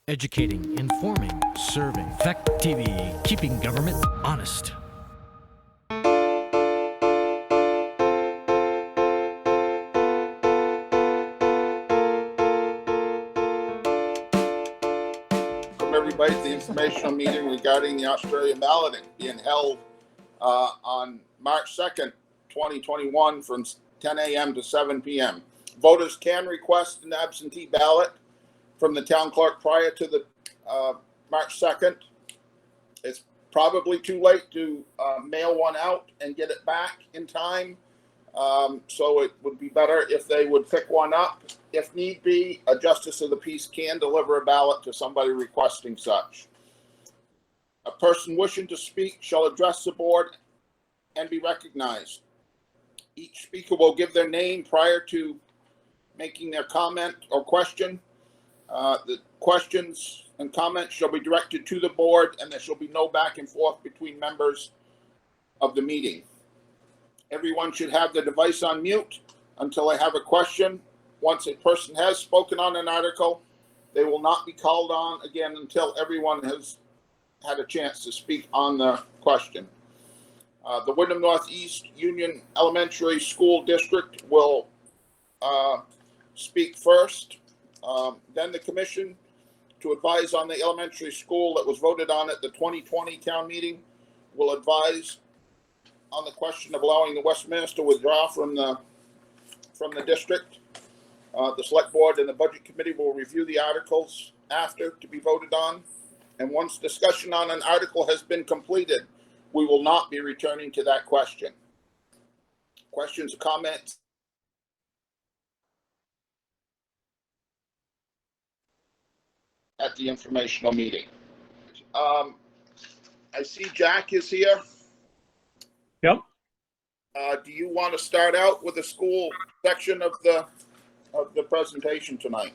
Educating, informing, serving. Fact TV, keeping government honest. Welcome everybody to the informational meeting regarding the Australian balloting being held on March 2nd, 2021 from 10 a.m. to 7 p.m. Voters can request an absentee ballot from the town clerk prior to the March 2nd. It's probably too late to mail one out and get it back in time. So it would be better if they would pick one up. If need be, a justice of the peace can deliver a ballot to somebody requesting such. A person wishing to speak shall address the board and be recognized. Each speaker will give their name prior to making their comment or question. The questions and comments shall be directed to the board, and there shall be no back and forth between members of the meeting. Everyone should have their device on mute until they have a question. Once a person has spoken on an article, they will not be called on again until everyone has had a chance to speak on the question. The Wyndham Northeast Union Elementary School District will speak first. Then the commission to advise on the elementary school that was voted on at the 2020 town meeting will advise on the question of allowing the Westminster withdraw from the district. The select board and the budget committee will review the articles after to be voted on. And once discussion on an article has been completed, we will not be returning to that question. Questions or comments? At the informational meeting. I see Jack is here. Yep. Do you want to start out with the school section of the presentation tonight?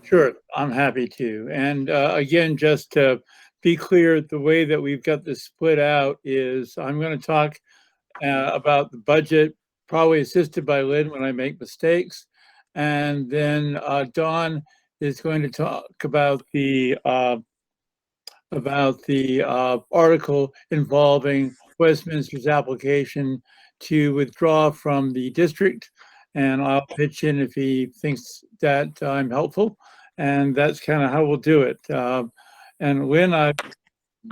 Sure, I'm happy to. And again, just to be clear, the way that we've got this split out is I'm going to talk about the budget, probably assisted by Lynn when I make mistakes. And then Dawn is going to talk about the article involving Westminster's application to withdraw from the district. And I'll pitch in if he thinks that I'm helpful. And that's kind of how we'll do it. And Lynn, I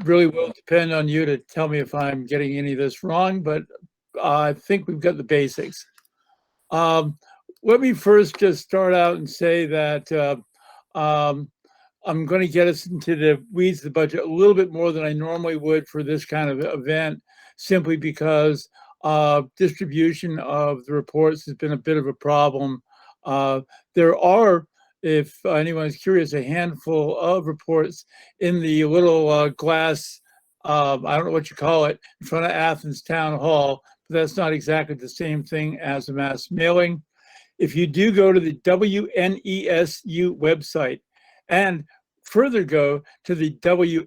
really will depend on you to tell me if I'm getting any of this wrong, but I think we've got the basics. Let me first just start out and say that I'm going to get us into the weeds of the budget a little bit more than I normally would for this kind of event, simply because distribution of the reports has been a bit of a problem. There are, if anyone's curious, a handful of reports in the little glass, I don't know what you call it, in front of Athens Town Hall, but that's not exactly the same thing as a mass mailing. If you do go to the WNESU website and further go to the WNUESD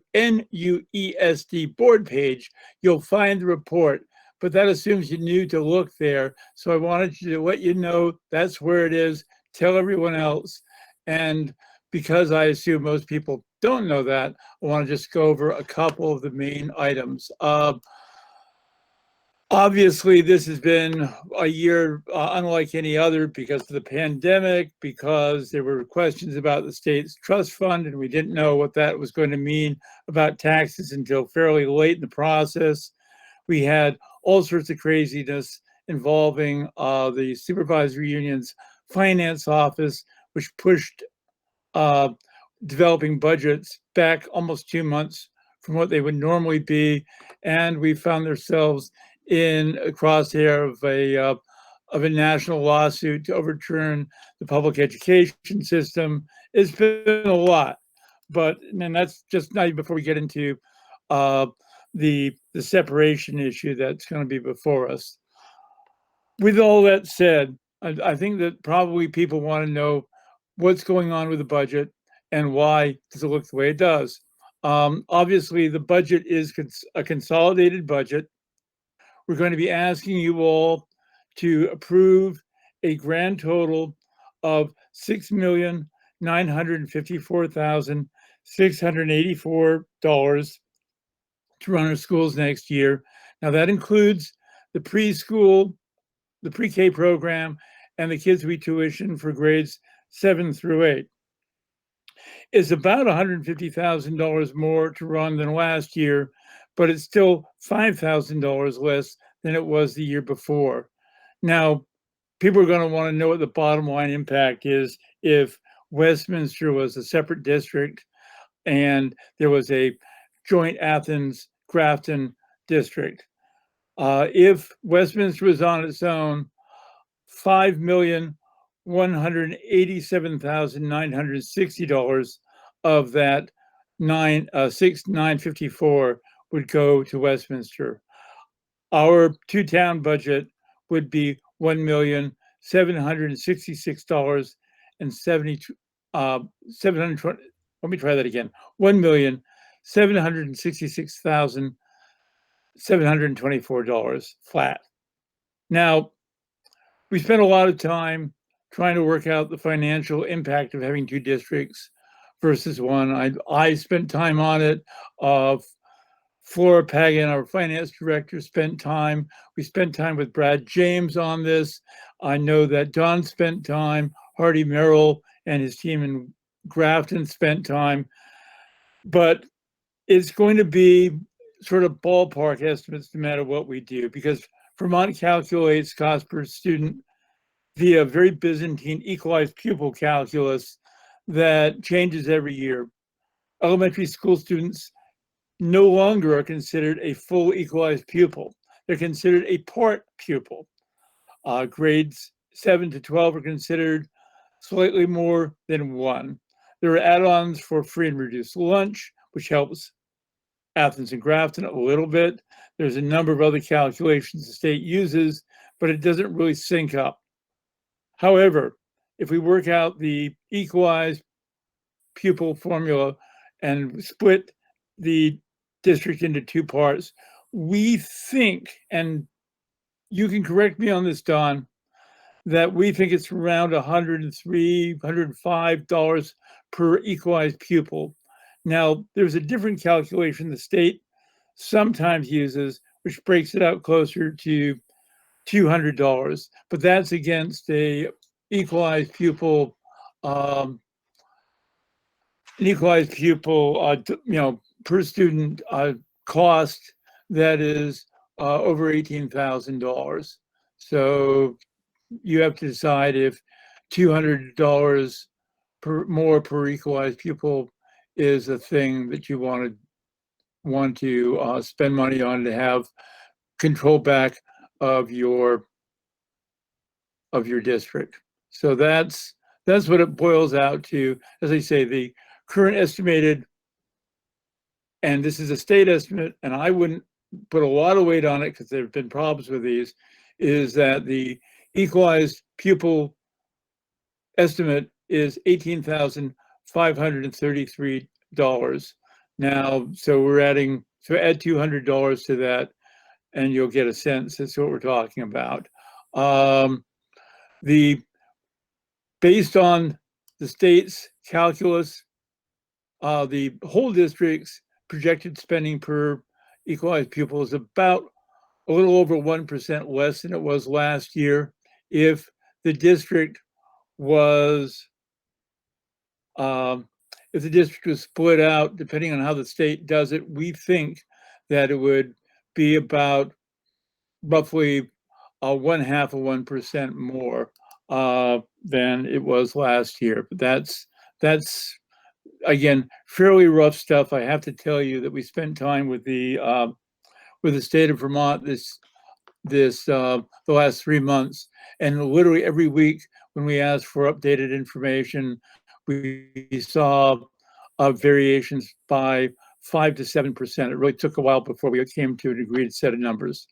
board page, you'll find the report, but that assumes you knew to look there. So I wanted to let you know that's where it is, tell everyone else. And because I assume most people don't know that, I want to just go over a couple of the main items. Obviously, this has been a year unlike any other because of the pandemic, because there were questions about the state's trust fund, and we didn't know what that was going to mean about taxes until fairly late in the process. We had all sorts of craziness involving the supervisory union's finance office, which pushed developing budgets back almost 2 months from what they would normally be. And we found ourselves in a crosshair of a national lawsuit to overturn the public education system. It's been a lot, and that's just not even before we get into the separation issue that's going to be before us. With all that said, I think that probably people want to know what's going on with the budget and why does it look the way it does. Obviously, the budget is a consolidated budget. We're going to be asking you all to approve a grand total of $6,954,700 $684 to run our schools next year. Now that includes the preschool, the pre-K program, and the kids we tuition for grades 7 through 8. It's about $150,000 more to run than last year, but it's still $5,000 less than it was the year before. Now, people are going to want to know what the bottom line impact is if Westminster was a separate district and there was a joint Athens Grafton district. If Westminster was on its own, $5,187,960 of that 6,954 would go to Westminster. Our two-town budget would be $1,766,000 and 720. Let me try that again. $1,766,724 flat. Now, we spent a lot of time trying to work out the financial impact of having two districts versus one. I spent time on it. Flora Pagan, our finance director, spent time. We spent time with Brad James on this. I know that Don spent time. Hardy Merrill and his team in Grafton spent time. But it's going to be sort of ballpark estimates no matter what we do, because Vermont calculates cost per student via very Byzantine equalized pupil calculus that changes every year. Elementary school students no longer are considered a full equalized pupil. They're considered a part pupil. Grades 7 to 12 are considered slightly more than one. There are add-ons for free and reduced lunch, which helps Athens and Grafton a little bit. There's a number of other calculations the state uses, but it doesn't really sync up. However, if we work out the equalized pupil formula and split the district into two parts, we think, and you can correct me on this, Don, that we think it's around $103, $105 per equalized pupil. Now, there's a different calculation the state sometimes uses, which breaks it out closer to $200, but that's against a equalized pupil, per student cost that is over $18,000. So you have to decide if $200 more per equalized pupil is a thing that you want to spend money on to have control back of your district. So that's what it boils out to. As I say, the current estimated, and this is a state estimate, and I wouldn't put a lot of weight on it because there have been problems with these, is that the equalized pupil estimate is $18,533. Now, so add $200 to that, and you'll get a sense as to what we're talking about. Based on the state's calculus, the whole district's projected spending per equalized pupil is about a little over 1% less than it was last year. If the district was split out, depending on how the state does it, we think that it would be about roughly 0.5% more than it was last year. But that's again fairly rough stuff. I have to tell you that we spent time with the state of Vermont the last 3 months, and literally every week when we asked for updated information, we saw variations by 5 to 7%. It really took a while before we came to an agreed set of numbers.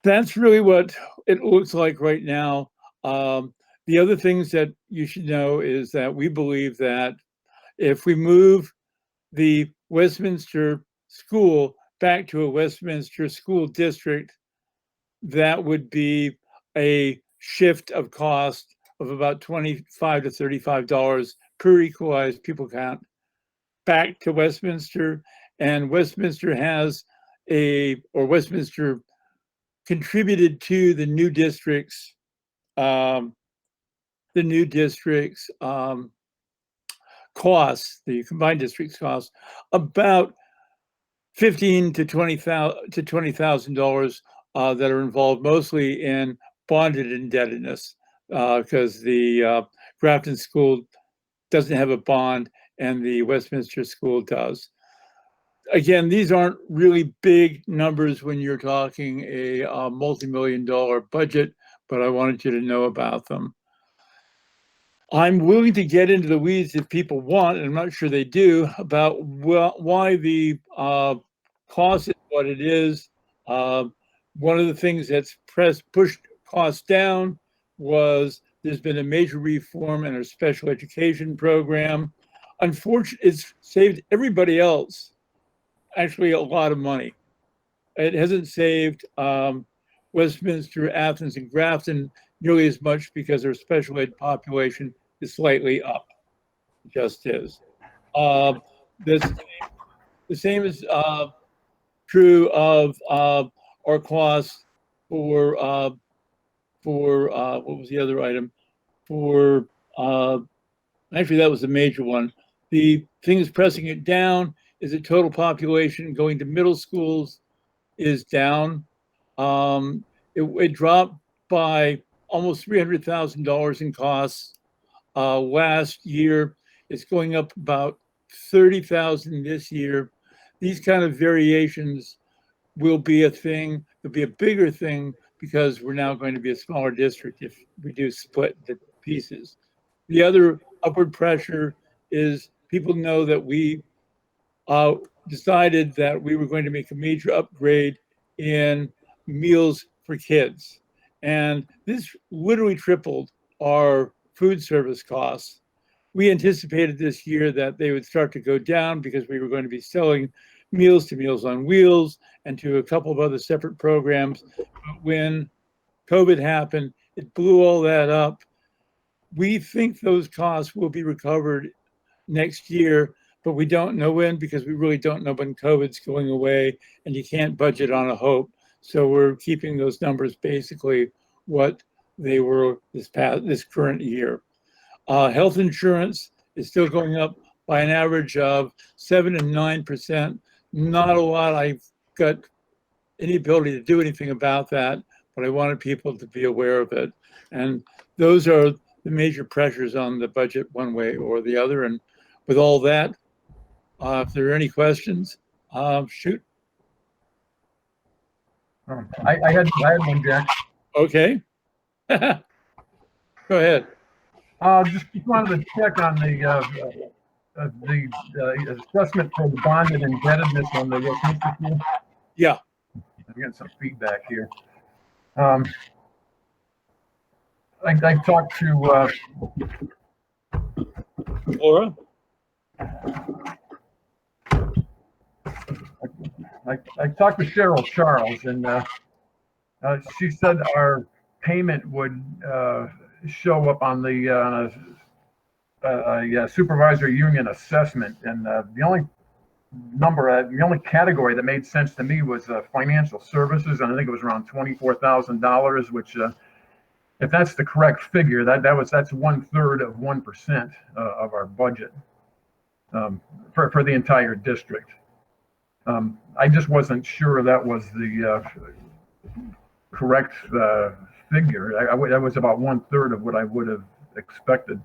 That's really what it looks like right now. The other things that you should know is that we believe that if we move the Westminster school back to a Westminster school district, that would be a shift of cost of about $25 to $35 per equalized pupil count back to Westminster, and Westminster Westminster contributed to the new districts, um, costs, the combined districts costs, about $15,000 to $20,000 that are involved mostly in bonded indebtedness, because the Grafton School doesn't have a bond and the Westminster School does. Again, these aren't really big numbers when you're talking a multi-million-dollar budget, but I wanted you to know about them. I'm willing to get into the weeds if people want, and I'm not sure they do, about why the cost is what it is. One of the things that's pushed costs down was there's been a major reform in our special education program. Unfortunately, it's saved everybody else actually a lot of money. It hasn't saved Westminster, Athens, and Grafton nearly as much because their special ed population is slightly up. It just is. This, the same is true of our costs for what was the other item? For actually, that was the major one. The thing that's pressing it down is the total population going to middle schools is down. It dropped by almost $300,000 in costs last year. It's going up about 30,000 this year. These kind of variations will be a thing. There'll be a bigger thing because we're now going to be a smaller district if we do split the pieces. The other upward pressure is people know that we decided that we were going to make a major upgrade in meals for kids. And this literally tripled our food service costs. We anticipated this year that they would start to go down because we were going to be selling meals to Meals on Wheels and to a couple of other separate programs. But when COVID happened, it blew all that up. We think those costs will be recovered next year, but we don't know when because we really don't know when COVID's going away and you can't budget on a hope. So we're keeping those numbers basically what they were this current year. Health insurance is still going up by an average of 7 and 9%. Not a lot I've got any ability to do anything about that, but I wanted people to be aware of it. And those are the major pressures on the budget one way or the other. And with all that, if there are any questions, shoot. I had one, Jack. Okay. Go ahead. Just wanted to check on the assessment for the bonded indebtedness on the Westminster School. Yeah. I'm getting some feedback here. I talked to Laura? I talked to Cheryl Charles, and she said our payment would show up on the supervisor union assessment, and the only category that made sense to me was financial services, and I think it was around $24,000, which if that's the correct figure, that's 1/3 of 1% of our budget for the entire district. I just wasn't sure that was the correct figure. That was about 1/3 of what I would have expected.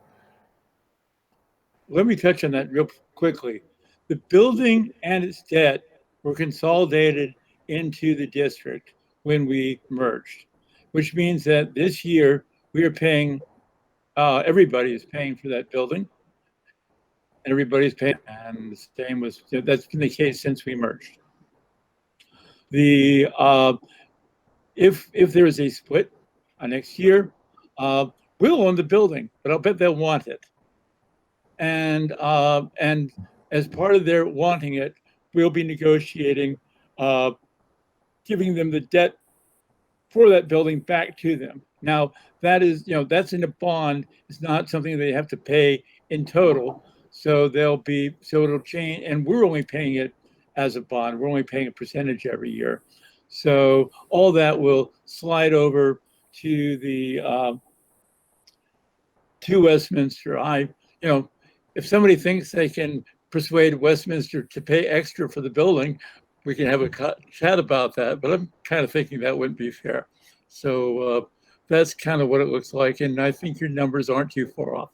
Let me touch on that real quickly. The building and its debt were consolidated into the district when we merged, which means that this year we are paying, everybody is paying for that building. And everybody's paying, and the same was, that's been the case since we merged. The if there is a split next year, we'll own the building, but I'll bet they'll want it. And as part of their wanting it, we'll be negotiating, giving them the debt for that building back to them. Now that is, that's in a bond. It's not something they have to pay in total. So it'll change, and we're only paying it as a bond. We're only paying a percentage every year. So all that will slide over to to Westminster. If somebody thinks they can persuade Westminster to pay extra for the building, we can have a chat about that. But I'm kind of thinking that wouldn't be fair. So that's kind of what it looks like, and I think your numbers aren't too far off.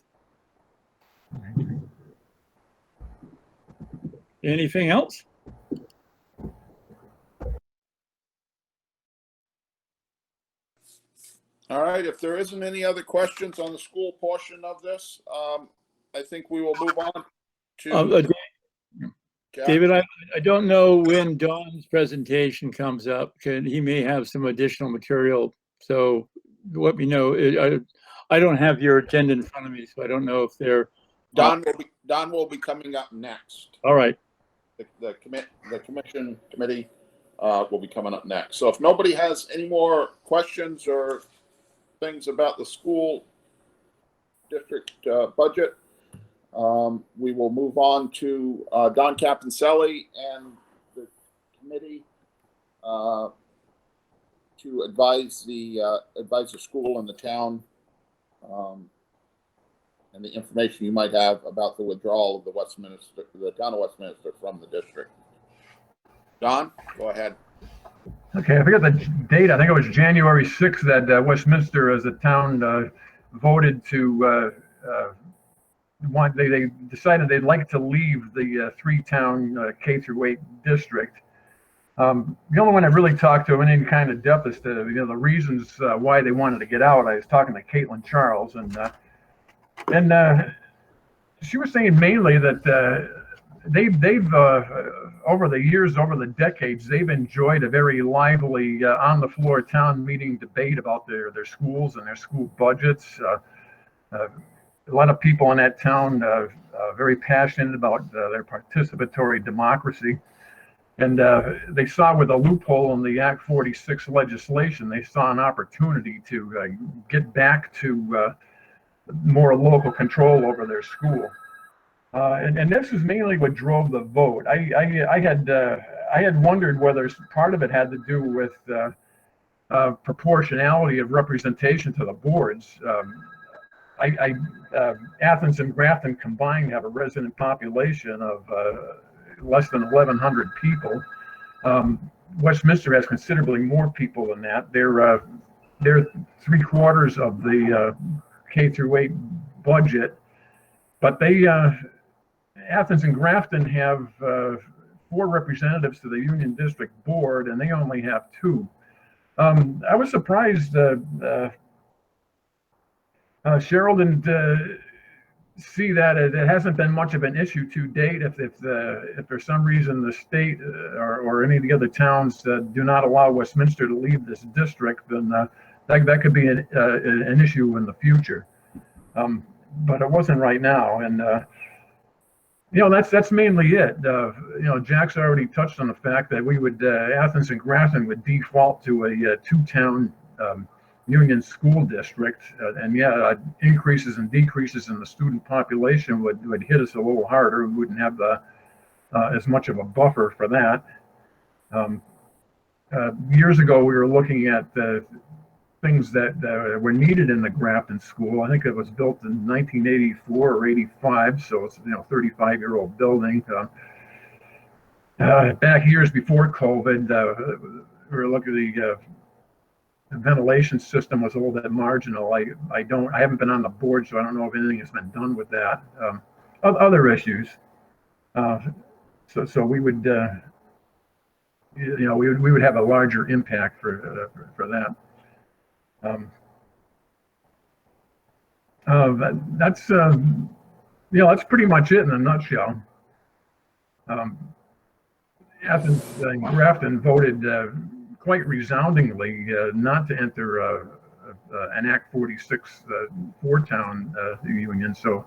Anything else? All right, if there isn't any other questions on the school portion of this, I think we will move on to David, I don't know when Don's presentation comes up. He may have some additional material, so let me know. I don't have your agenda in front of me, so I don't know if they're. Don will be coming up next. All right. The committee will be coming up next. So if nobody has any more questions or things about the school district budget, we will move on to Don Caponcelli and the committee to advise the school and the town and the information you might have about the withdrawal of the town of Westminster from the district. Don, go ahead. Okay, I forget the date. I think it was January 6th that Westminster as a town voted to they decided they'd like to leave the three-town K through 8 district. The only one I really talked to in any kind of depth as to the reasons why they wanted to get out. I was talking to Caitlin Charles, and she was saying mainly that they've over the years, over the decades, they've enjoyed a very lively on-the-floor town meeting debate about their schools and their school budgets. A lot of people in that town very passionate about their participatory democracy. And they saw with a loophole in the Act 46 legislation, they saw an opportunity to get back to more local control over their school. And this is mainly what drove the vote. I had wondered whether part of it had to do with proportionality of representation to the boards. Athens and Grafton combined have a resident population of less than 1,100 people. Westminster has considerably more people than that. They're 3/4 of the K through 8 budget, but Athens and Grafton have 4 representatives to the Union District Board, and they only have 2. I was surprised Cheryl didn't see that it hasn't been much of an issue to date. If for some reason the state or any of the other towns do not allow Westminster to leave this district, then that could be an issue in the future. But it wasn't right now, and that's mainly it. Jack's already touched on the fact that we would Athens and Grafton would default to a 2-town Union school district, and increases and decreases in the student population would hit us a little harder. We wouldn't have as much of a buffer for that. Years ago, we were looking at the things that were needed in the Grafton school. I think it was built in 1984 or 85, so it's 35-year-old building. Back years before COVID, we were looking at the ventilation system was a little bit marginal. I haven't been on the board, so I don't know if anything has been done with that. Other issues. So we would we would have a larger impact for that. That's pretty much it in a nutshell. Athens and Grafton voted quite resoundingly not to enter an Act 46 4-town union. So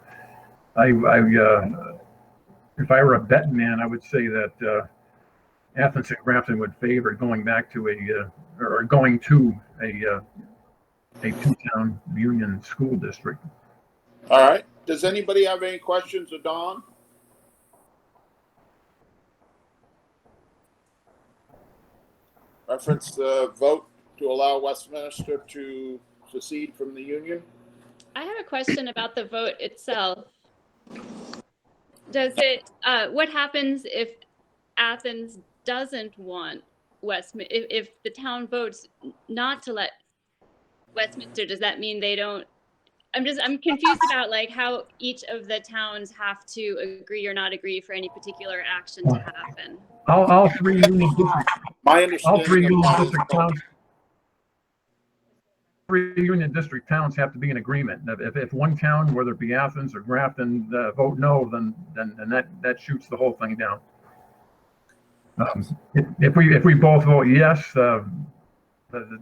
if I were a betting man, I would say that Athens and Grafton would favor going back to going to a 2-town union school district. All right. Does anybody have any questions of Don? Reference the vote to allow Westminster to secede from the Union. I have a question about the vote itself. Does it, what happens if Athens doesn't want Westminster? If the town votes not to let Westminster, does that mean they don't? I'm confused about like how each of the towns have to agree or not agree for any particular action to happen. All three union districts, My all three understanding of union that is district towns, three union district towns have to be in agreement. If one town, whether it be Athens or Grafton, vote no, then that shoots the whole thing down. If we both vote yes, the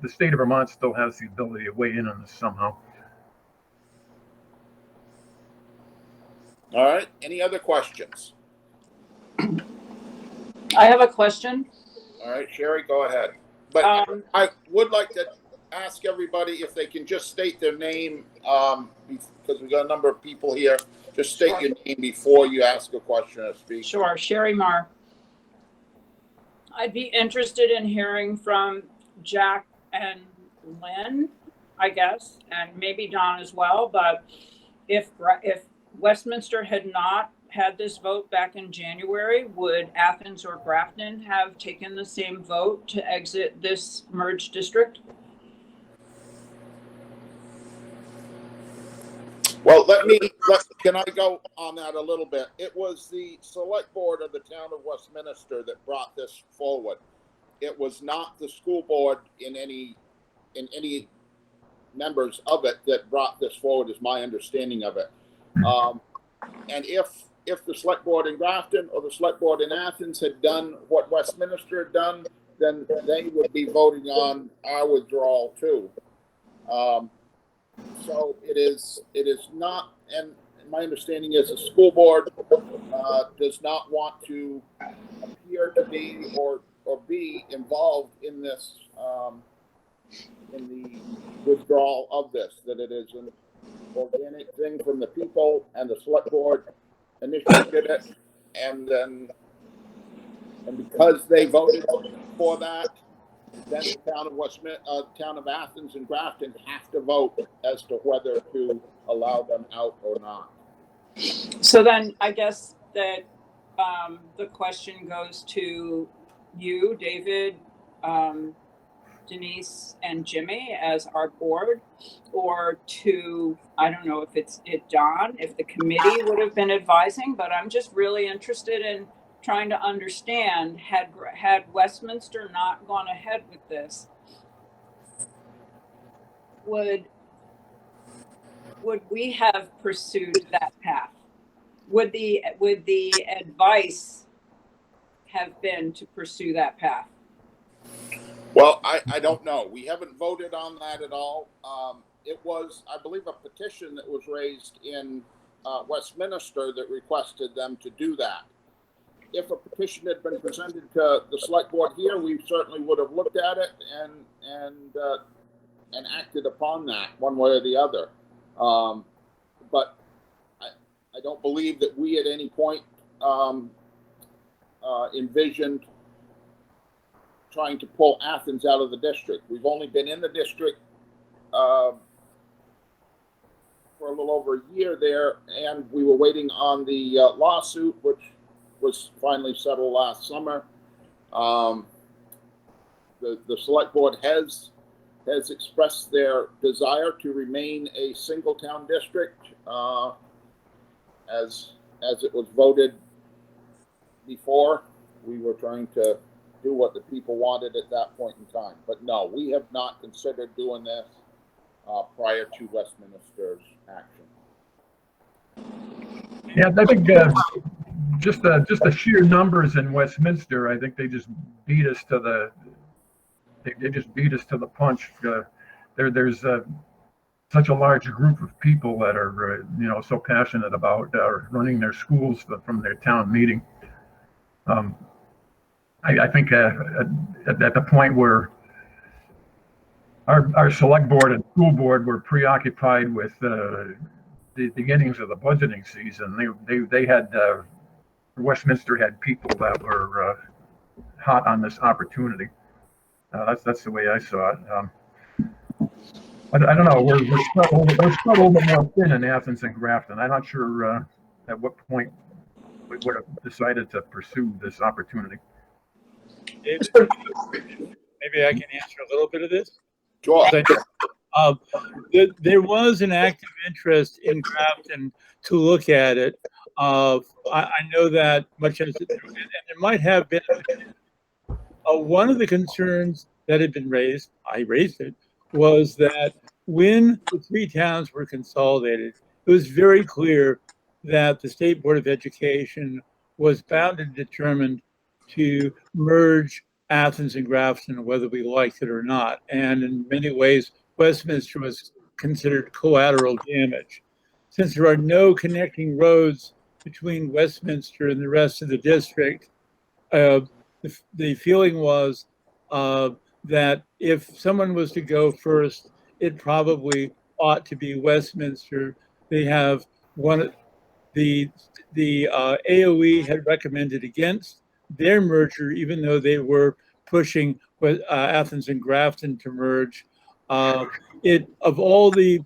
state of Vermont still has the ability to weigh in on this somehow. all right. Any other questions? I have a question. All right, Sherry, go ahead. But I would like to ask everybody if they can just state their name, because we've got a number of people here. Just state your name before you ask a question or speak. Sure, Sherry Marr. I'd be interested in hearing from Jack and Lynn, I guess, and maybe Don as well. But if Westminster had not had this vote back in January, would Athens or Grafton have taken the same vote to exit this merged district? Well, can I go on that a little bit? It was the select board of the town of Westminster that brought this forward. It was not the school board in any members of it that brought this forward, is my understanding of it. And if the select board in Grafton or the select board in Athens had done what Westminster had done, then they would be voting on our withdrawal too. So it is not, and my understanding is the school board does not want to appear to be or be involved in this, in the withdrawal of this, that it is an organic thing from the people, and the select board initially did it, and because they voted for that, then the town of Athens and Grafton have to vote as to whether to allow them out or not. So then I guess that the question goes to you, David, Denise, and Jimmy as our board, or to, I don't know if it's Don, if the committee would have been advising, but I'm just really interested in trying to understand, had Westminster not gone ahead with this, would we have pursued that path? Would the advice have been to pursue that path? Well, I don't know. We haven't voted on that at all. It was, I believe, a petition that was raised in Westminster that requested them to do that. If a petition had been presented to the select board here, we certainly would have looked at it and acted upon that one way or the other. But I don't believe that we at any point envisioned trying to pull Athens out of the district. We've only been in the district for a little over a year there, and we were waiting on the lawsuit, which was finally settled last summer. The select board has expressed their desire to remain a single town district as it was voted before. We were trying to do what the people wanted at that point in time. But no, we have not considered doing this prior to Westminster's action. Yeah, I think just the sheer numbers in Westminster, I think they just beat us to the punch. There's such a large group of people that are so passionate about running their schools from their town meeting. I think at the point where our select board and school board were preoccupied with the beginnings of the budgeting season, they had Westminster had people that were hot on this opportunity. That's the way I saw it. I don't know. We're spread a little bit more thin in Athens and Grafton. I'm not sure at what point we would have decided to pursue this opportunity. David, maybe I can answer a little bit of this. Sure. There was an active interest in Grafton to look at it. I know that much as and there might have been one of the concerns that had been raised, I raised it, was that when the three towns were consolidated, it was very clear that the State Board of Education was bound and determined to merge Athens and Grafton, whether we liked it or not. And in many ways, Westminster was considered collateral damage. Since there are no connecting roads between Westminster and the rest of the district, the feeling was that if someone was to go first, it probably ought to be Westminster. They have the AOE had recommended against their merger, even though they were pushing Athens and Grafton to merge. Of all the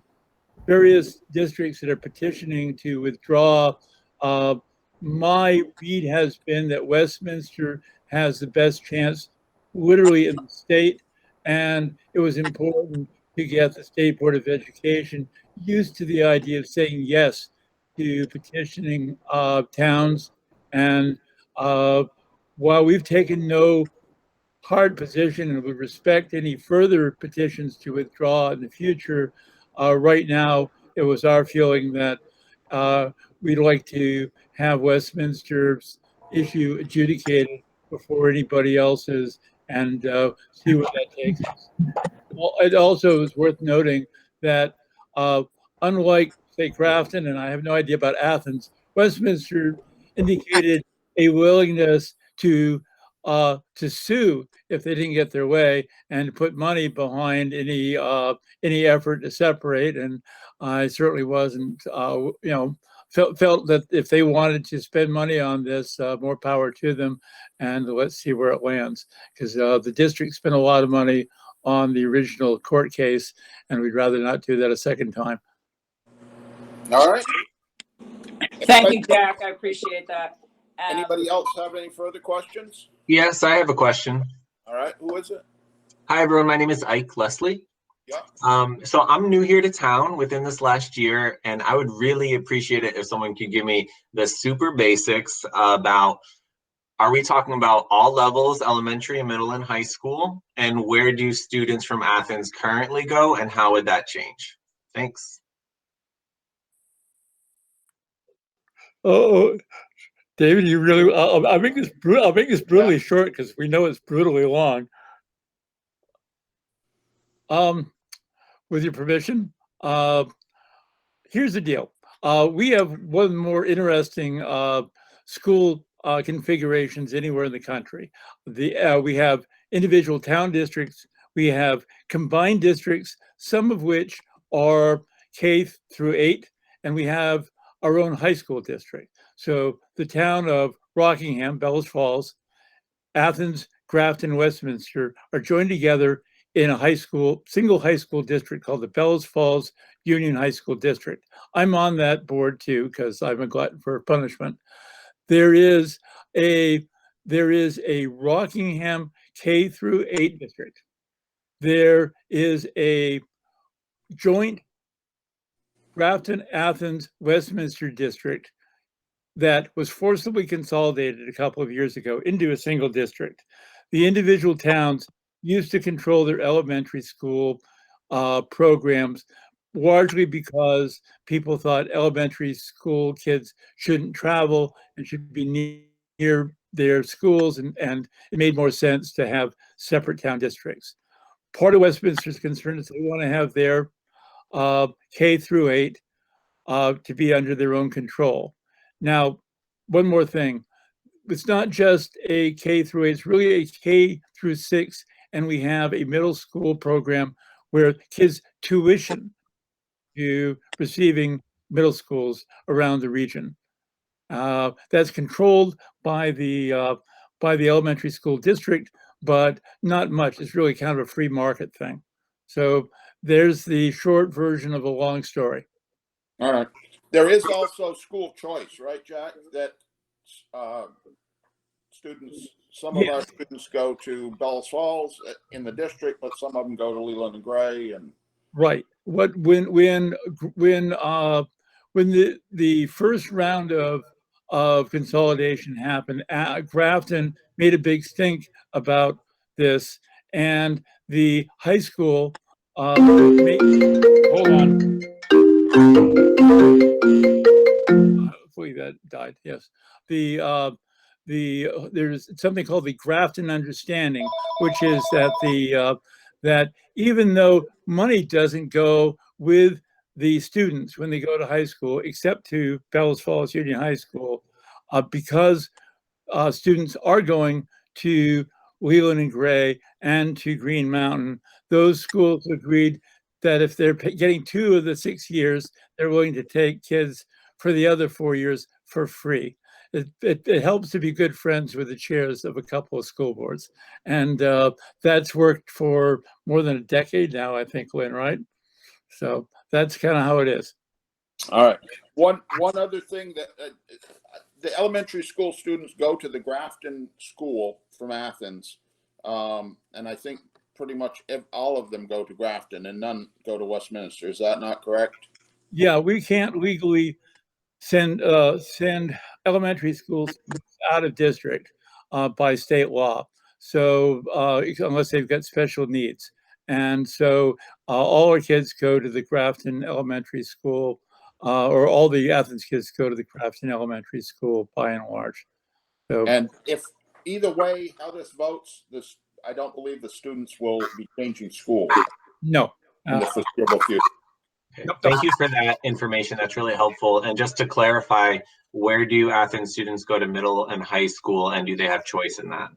various districts that are petitioning to withdraw, my read has been that Westminster has the best chance literally in the state. And it was important to get the State Board of Education used to the idea of saying yes to petitioning towns. And while we've taken no hard position and would respect any further petitions to withdraw in the future, right now it was our feeling that we'd like to have Westminster's issue adjudicated before anybody else's and see what that takes us. Well, it also is worth noting that unlike, say, Grafton, and I have no idea about Athens, Westminster indicated a willingness to sue if they didn't get their way and put money behind any effort to separate. And I certainly wasn't, felt that if they wanted to spend money on this, more power to them, and let's see where it lands. Because the district spent a lot of money on the original court case, and we'd rather not do that a second time. All right. Thank you, Jack. I appreciate that. Anybody else have any further questions? Yes, I have a question. All right, who is it? Hi, everyone. My name is Ike Leslie. Yeah. So I'm new here to town within this last year, and I would really appreciate it if someone could give me the super basics about, are we talking about all levels, elementary, middle, and high school? And where do students from Athens currently go, and how would that change? Thanks. Oh, David, you really? I'll make this brutally short because we know it's brutally long. With your permission, here's the deal. We have one of the more interesting school configurations anywhere in the country. We have individual town districts. We have combined districts, some of which are K-8, and we have our own high school district. So the town of Rockingham, Bellows Falls, Athens, Grafton, Westminster are joined together in a single high school district called the Bellows Falls Union High School District. I'm on that board too, because I'm a glutton for punishment. There is a Rockingham K-8 district. There is a joint Grafton, Athens, Westminster district that was forcibly consolidated a couple of years ago into a single district. The individual towns used to control their elementary school programs, largely because people thought elementary school kids shouldn't travel and should be near their schools, and it made more sense to have separate town districts. Part of Westminster's concern is they want to have their K-8 to be under their own control. Now, one more thing. It's not just a K-8, it's really a K-6, and we have a middle school program where kids tuition to receiving middle schools around the region. That's controlled by the elementary school district, but not much. It's really kind of a free market thing. So there's the short version of a long story. All right. There is also school choice, right, Jack? That students, some of our students go to Bellows Falls in the district, but some of them go to Leland and Gray. And right. When the first round of consolidation happened, Grafton made a big stink about this, and the high school hold on. Hopefully that died. Yes. There's something called the Grafton Understanding, which is that that even though money doesn't go with the students when they go to high school, except to Bellows Falls Union High School, because students are going to Leland and Gray and to Green Mountain, those schools agreed that if they're getting 2 of the 6 years, they're willing to take kids for the other 4 years for free. It helps to be good friends with the chairs of a couple of school boards. And that's worked for more than a decade now, I think, Lynn, right? So that's kind of how it is. all right. One other thing that the elementary school students go to the Grafton school from Athens. And I think pretty much all of them go to Grafton and none go to Westminster. Is that not correct? Yeah, we can't legally send elementary schools out of district by state law. So unless they've got special needs. And so all our kids go to the Grafton Elementary School, or all the Athens kids go to the Grafton Elementary School by and large. So, And if either way, how this votes, I don't believe the students will be changing school no. in the foreseeable future. Thank you for that information. That's really helpful. And just to clarify, where do Athens students go to middle and high school, and do they have choice in that?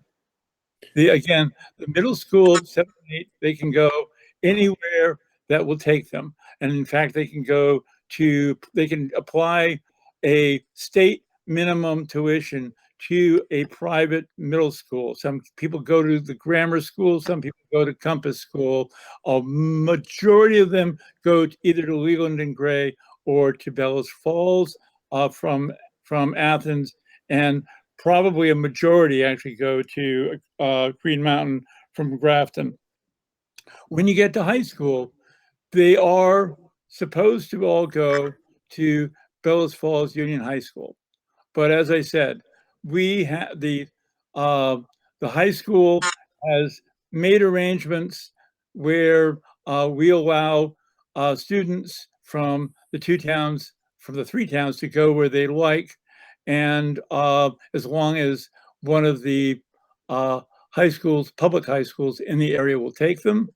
Again, the middle school, 7 and 8, they can go anywhere that will take them. And in fact, they can apply a state minimum tuition to a private middle school. Some people go to the grammar school, some people go to Compass School. A majority of them go either to Leland and Gray or to Bellows Falls from Athens, and probably a majority actually go to Green Mountain from Grafton. When you get to high school, they are supposed to all go to Bellows Falls Union High School. But as I said, we have the high school has made arrangements where we allow students from the 3 towns to go where they like, and as long as one of the public high schools in the area will take them.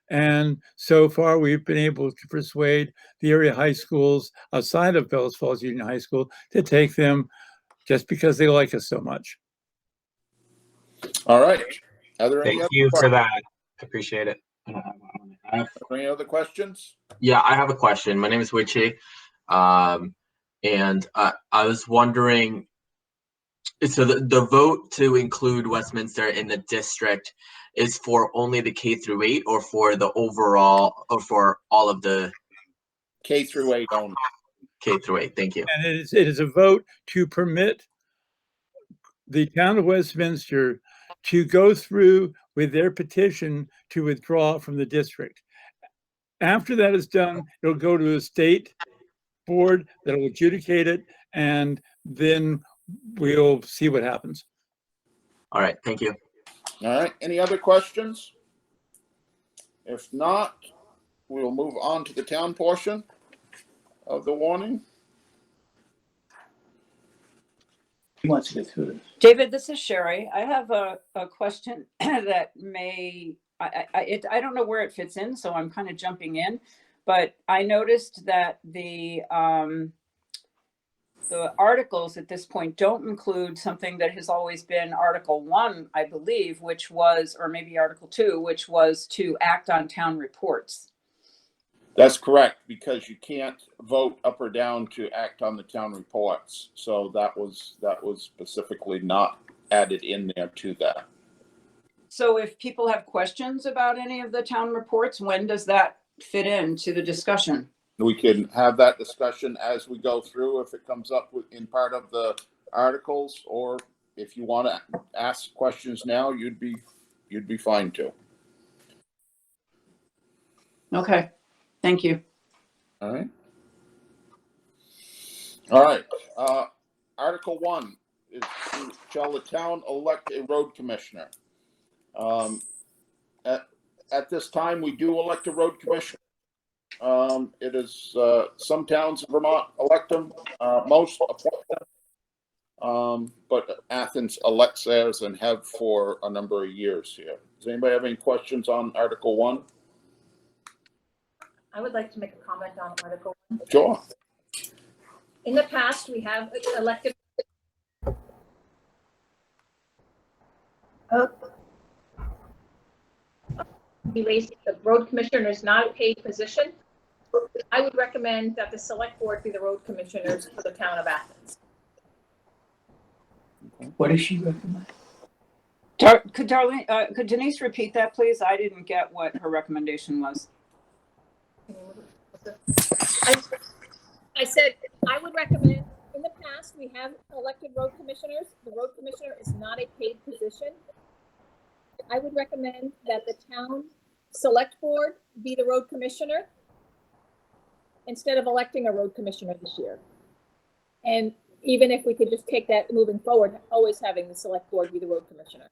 And so far, we've been able to persuade the area high schools outside of Bellows Falls Union High School to take them, just because they like us so much. All right. Are there any Thank you for that. I appreciate it. Any other questions? Yeah, I have a question. My name is Wichi. And I was wondering, so the vote to include Westminster in the district is for only the K-8 or for the overall, or for all of the K-8 only. K-8? Thank you. And it is a vote to permit the town of Westminster to go through with their petition to withdraw from the district. After that is done, it'll go to a state board that will adjudicate it, and then we'll see what happens. All right, thank you. All right. Any other questions? If not, we'll move on to the town portion of the warning. Who wants to go through this? David, this is Sherry. I have a question that I don't know where it fits in, so I'm kind of jumping in. But I noticed that the articles at this point don't include something that has always been Article 1, I believe, which was, or maybe Article 2, which was to act on town reports. That's correct, because you can't vote up or down to act on the town reports. So that was specifically not added in there to that. So if people have questions about any of the town reports, when does that fit into the discussion? We can have that discussion as we go through if it comes up in part of the articles, or if you want to ask questions now, you'd be fine to. Okay, thank you. All right. All right. Article 1 is, shall the town elect a road commissioner? At this time, we do elect a road commissioner. It is some towns in Vermont elect them, most appoint them. But Athens elects theirs and have for a number of years here. Does anybody have any questions on Article 1? I would like to make a comment on Article 1. Sure. In the past, we have elected. The road commissioner is not a paid position. I would recommend that the select board be the road commissioners for the town of Athens. What does she recommend? Could Denise repeat that, please? I didn't get what her recommendation was. I said, I would recommend, in the past, we have elected road commissioners. The road commissioner is not a paid position. I would recommend that the town select board be the road commissioner instead of electing a road commissioner this year. And even if we could just take that moving forward, always having the select board be the road commissioner.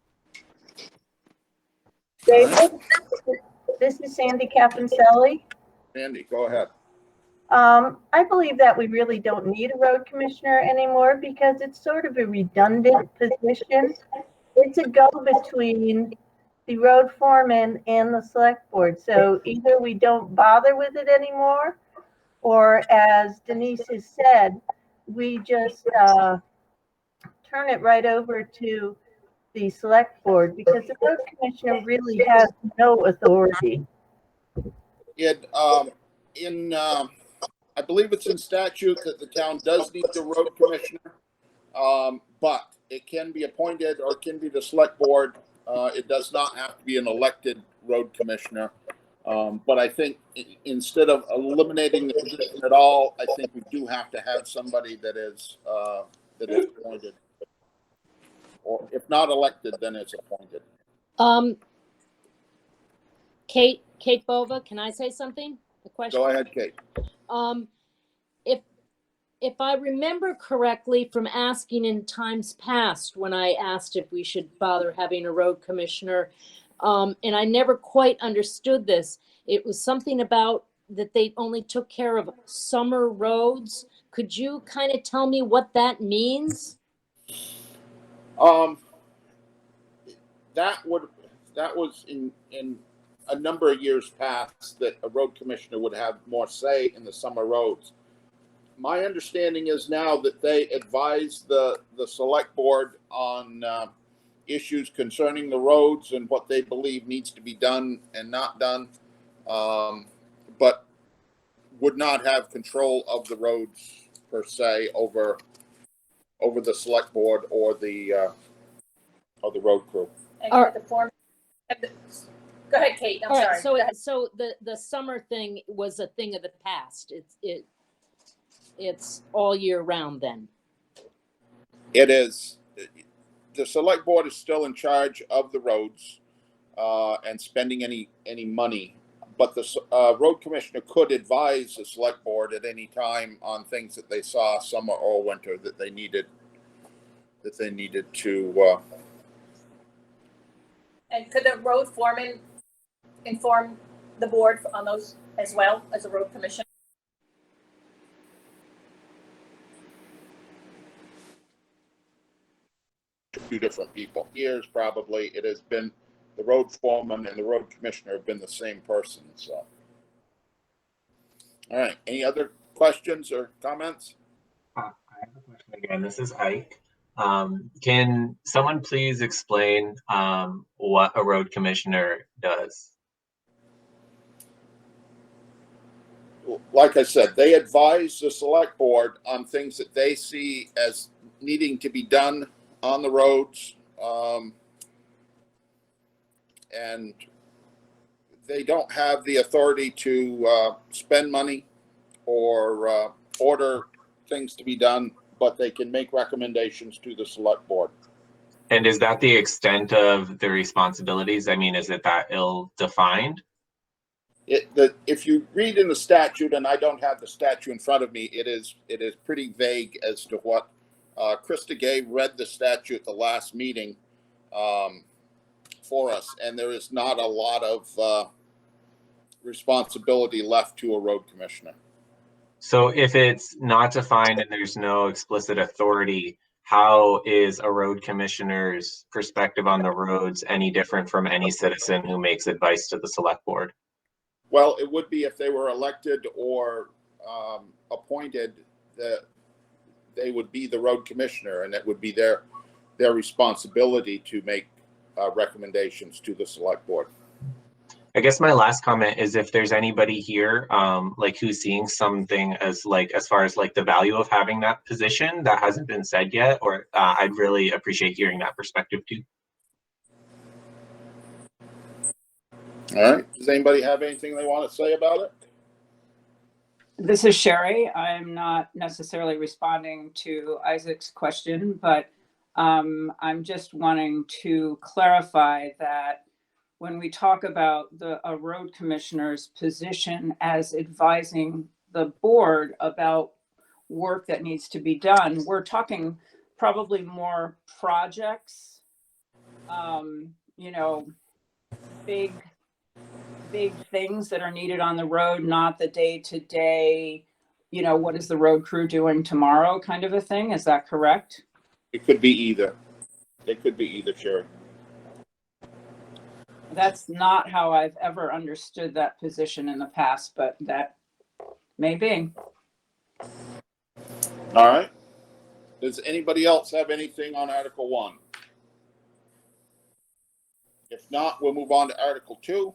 David, this is Sandy Caponcelli. Andy, go ahead. I believe that we really don't need a road commissioner anymore because it's sort of a redundant position. It's a go-between the road foreman and the select board. So either we don't bother with it anymore, or as Denise has said, we just turn it right over to the select board because the road commissioner really has no authority. I believe it's in statute that the town does need the road commissioner, but it can be appointed or it can be the select board. It does not have to be an elected road commissioner. But I think instead of eliminating the position at all, I think we do have to have somebody that is appointed. Or if not elected, then it's appointed. Kate Bova, can I say something? A question? Go ahead, Kate. If I remember correctly from asking in times past when I asked if we should bother having a road commissioner, and I never quite understood this, it was something about that they only took care of summer roads. Could you kind of tell me what that means? That was in a number of years past that a road commissioner would have more say in the summer roads. My understanding is now that they advise the select board on issues concerning the roads and what they believe needs to be done and not done, but would not have control of the roads per se over the select board or the road crew. And the form. Go ahead, Kate. I'm sorry. So the summer thing was a thing of the past. It's all year round then. It is. The select board is still in charge of the roads and spending any money, but the road commissioner could advise the select board at any time on things that they saw summer or winter that they needed to. And could the road foreman inform the board on those as well as a road commissioner? Two different people. Years probably it has been the road foreman and the road commissioner have been the same person. So, all right. Any other questions or comments? I have a question again. This is Ike. Can someone please explain what a road commissioner does? like I said, they advise the select board on things that they see as needing to be done on the roads. And they don't have the authority to spend money or order things to be done, but they can make recommendations to the select board. And is that the extent of the responsibilities? I mean, is it that ill-defined? If you read in the statute, and I don't have the statute in front of me, it is pretty vague as to what. Krista Gay read the statute at the last meeting for us, and there is not a lot of responsibility left to a road commissioner. So if it's not defined and there's no explicit authority, how is a road commissioner's perspective on the roads any different from any citizen who makes advice to the select board? Well, it would be if they were elected or appointed, that they would be the road commissioner, and it would be their responsibility to make recommendations to the select board. I guess my last comment is if there's anybody here, like who's seeing something as far as like the value of having that position that hasn't been said yet, or I'd really appreciate hearing that perspective too. All right. Does anybody have anything they want to say about it? This is Sherry. I'm not necessarily responding to Isaac's question, but I'm just wanting to clarify that when we talk about a road commissioner's position as advising the board about work that needs to be done, we're talking probably more projects, you know, big things that are needed on the road, not the day-to-day, you know, what is the road crew doing tomorrow kind of a thing. Is that correct? It could be either. It could be either, Sherry. That's not how I've ever understood that position in the past, but that may be. All right. Does anybody else have anything on Article 1? If not, we'll move on to Article 2.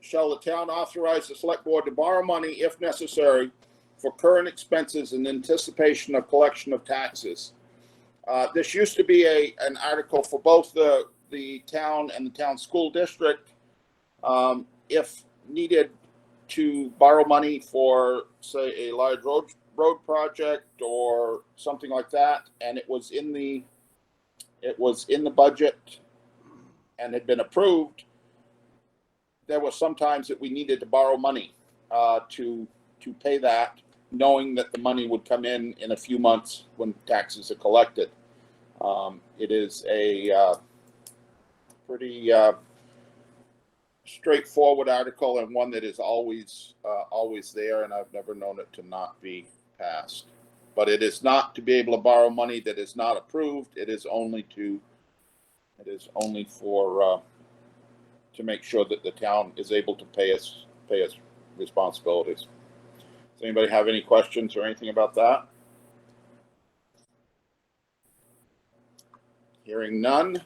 Shall the town authorize the select board to borrow money if necessary for current expenses in anticipation of collection of taxes? This used to be an article for both the town and the town school district, if needed to borrow money for, say, a large road project or something like that, and it was in the budget and had been approved. There were some times that we needed to borrow money to pay that, knowing that the money would come in a few months when taxes are collected. It is a pretty straightforward article, and one that is always there, and I've never known it to not be passed. But it is not to be able to borrow money that is not approved. It is only for to make sure that the town is able to pay its responsibilities. Does anybody have any questions or anything about that? Hearing none,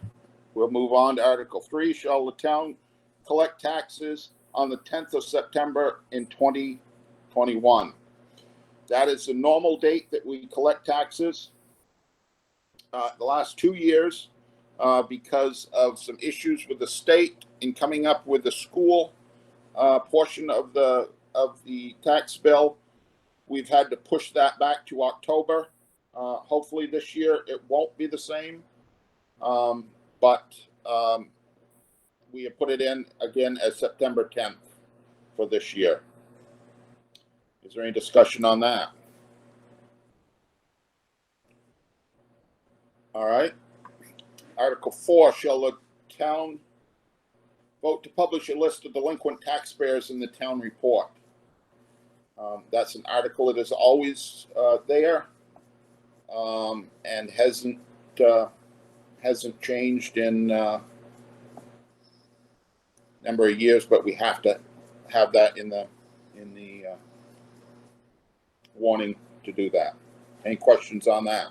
we'll move on to Article 3. Shall the town collect taxes on the 10th of September in 2021? That is the normal date that we collect taxes. The last 2 years, because of some issues with the state in coming up with the school portion of the tax bill, we've had to push that back to October. Hopefully this year it won't be the same, but we have put it in again as September 10th for this year. Is there any discussion on that? All right. Article 4, shall the town vote to publish a list of delinquent taxpayers in the town report? That's an article that is always there and hasn't changed in a number of years, but we have to have that in the warning to do that. Any questions on that?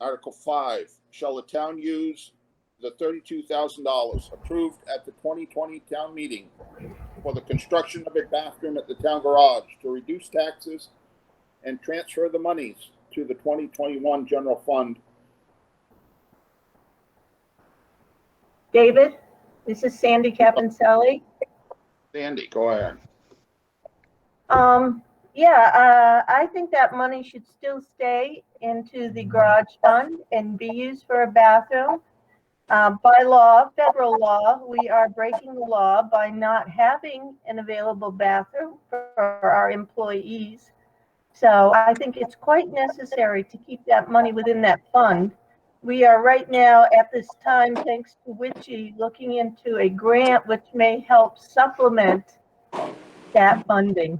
Article 5, shall the town use the $32,000 approved at the 2020 town meeting for the construction of a bathroom at the town garage to reduce taxes and transfer the monies to the 2021 general fund. David, this is Sandy Caponcelli. Sandy, go ahead. I think that money should still stay into the garage fund and be used for a bathroom. By law, federal law, we are breaking the law by not having an available bathroom for our employees. So I think it's quite necessary to keep that money within that fund. We are right now at this time, thanks to Witchy, looking into a grant which may help supplement that funding.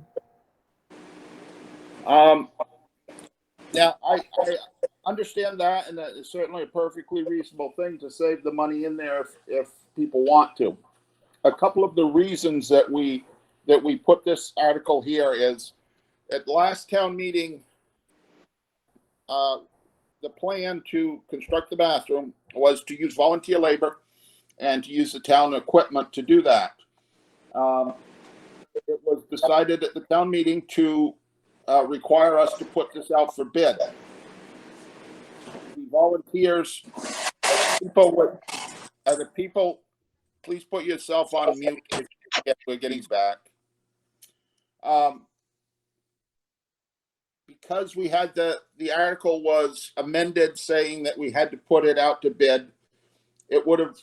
Yeah, I understand that, and that is certainly a perfectly reasonable thing to save the money in there if people want to. A couple of the reasons that we put this article here is at last town meeting, the plan to construct the bathroom was to use volunteer labor and to use the town equipment to do that. It was decided at the town meeting to require us to put this out for bid. The volunteers, people, please put yourself on mute if we're getting back. Because we had the article was amended saying that we had to put it out to bid, it would have,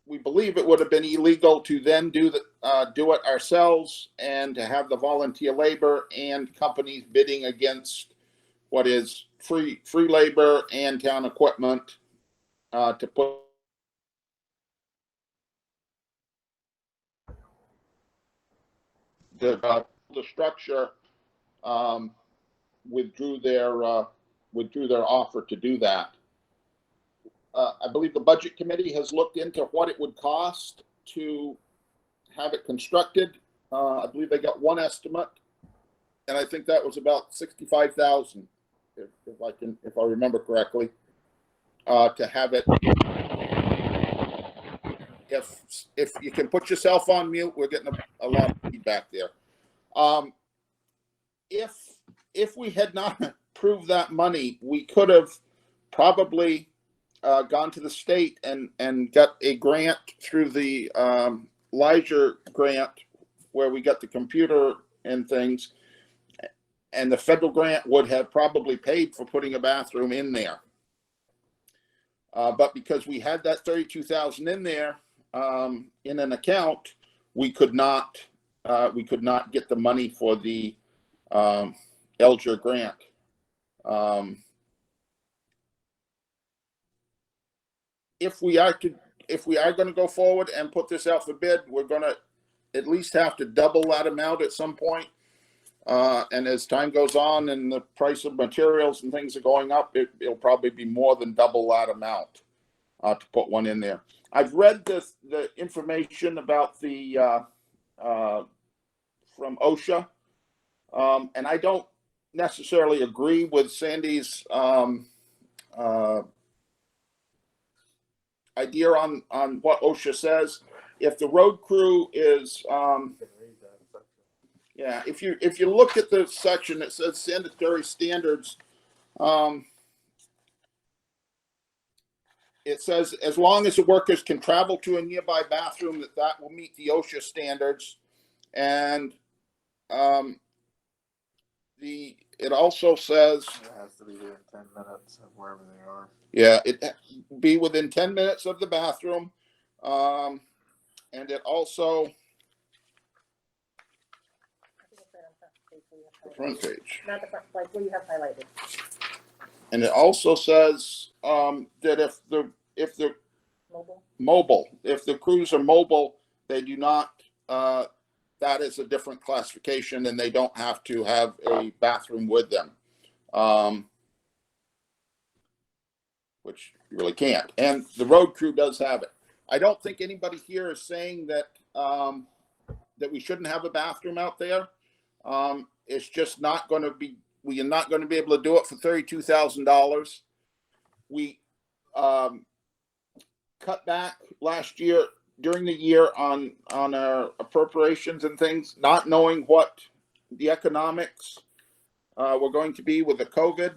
we believe it would have been illegal to then do it ourselves and to have the volunteer labor and companies bidding against what is free labor and town equipment to put the structure. Withdrew their offer to do that. I believe the budget committee has looked into what it would cost to have it constructed. I believe they got one estimate, and I think that was about $65,000, if I remember correctly, to have it. If you can put yourself on mute, we're getting a lot of feedback there. If we had not approved that money, we could have probably gone to the state and got a grant through the Leisure grant where we got the computer and things, and the federal grant would have probably paid for putting a bathroom in there. But because we had that $32,000 in there in an account, we could not get the money for the Elger grant. If we are going to go forward and put this out for bid, we're going to at least have to double that amount at some point. And as time goes on and the price of materials and things are going up, it'll probably be more than double that amount to put one in there. I've read the information about the from OSHA, and I don't necessarily agree with Sandy's idea on what OSHA says. If the road crew is if you look at the section that says sanitary standards, it says as long as the workers can travel to a nearby bathroom, that will meet the OSHA standards. And it also says it has to be within 10 minutes of wherever they are. Yeah, it be within 10 minutes of the bathroom. And it also the front page. Not the front, like what you have highlighted. And it also says that if the mobile, if the crews are mobile, they do not. That is a different classification, and they don't have to have a bathroom with them, which you really can't. And the road crew does have it. I don't think anybody here is saying that that we shouldn't have a bathroom out there. It's just not going to be. We are not going to be able to do it for $32,000. We cut back last year during the year on our appropriations and things, not knowing what the economics were going to be with the COVID.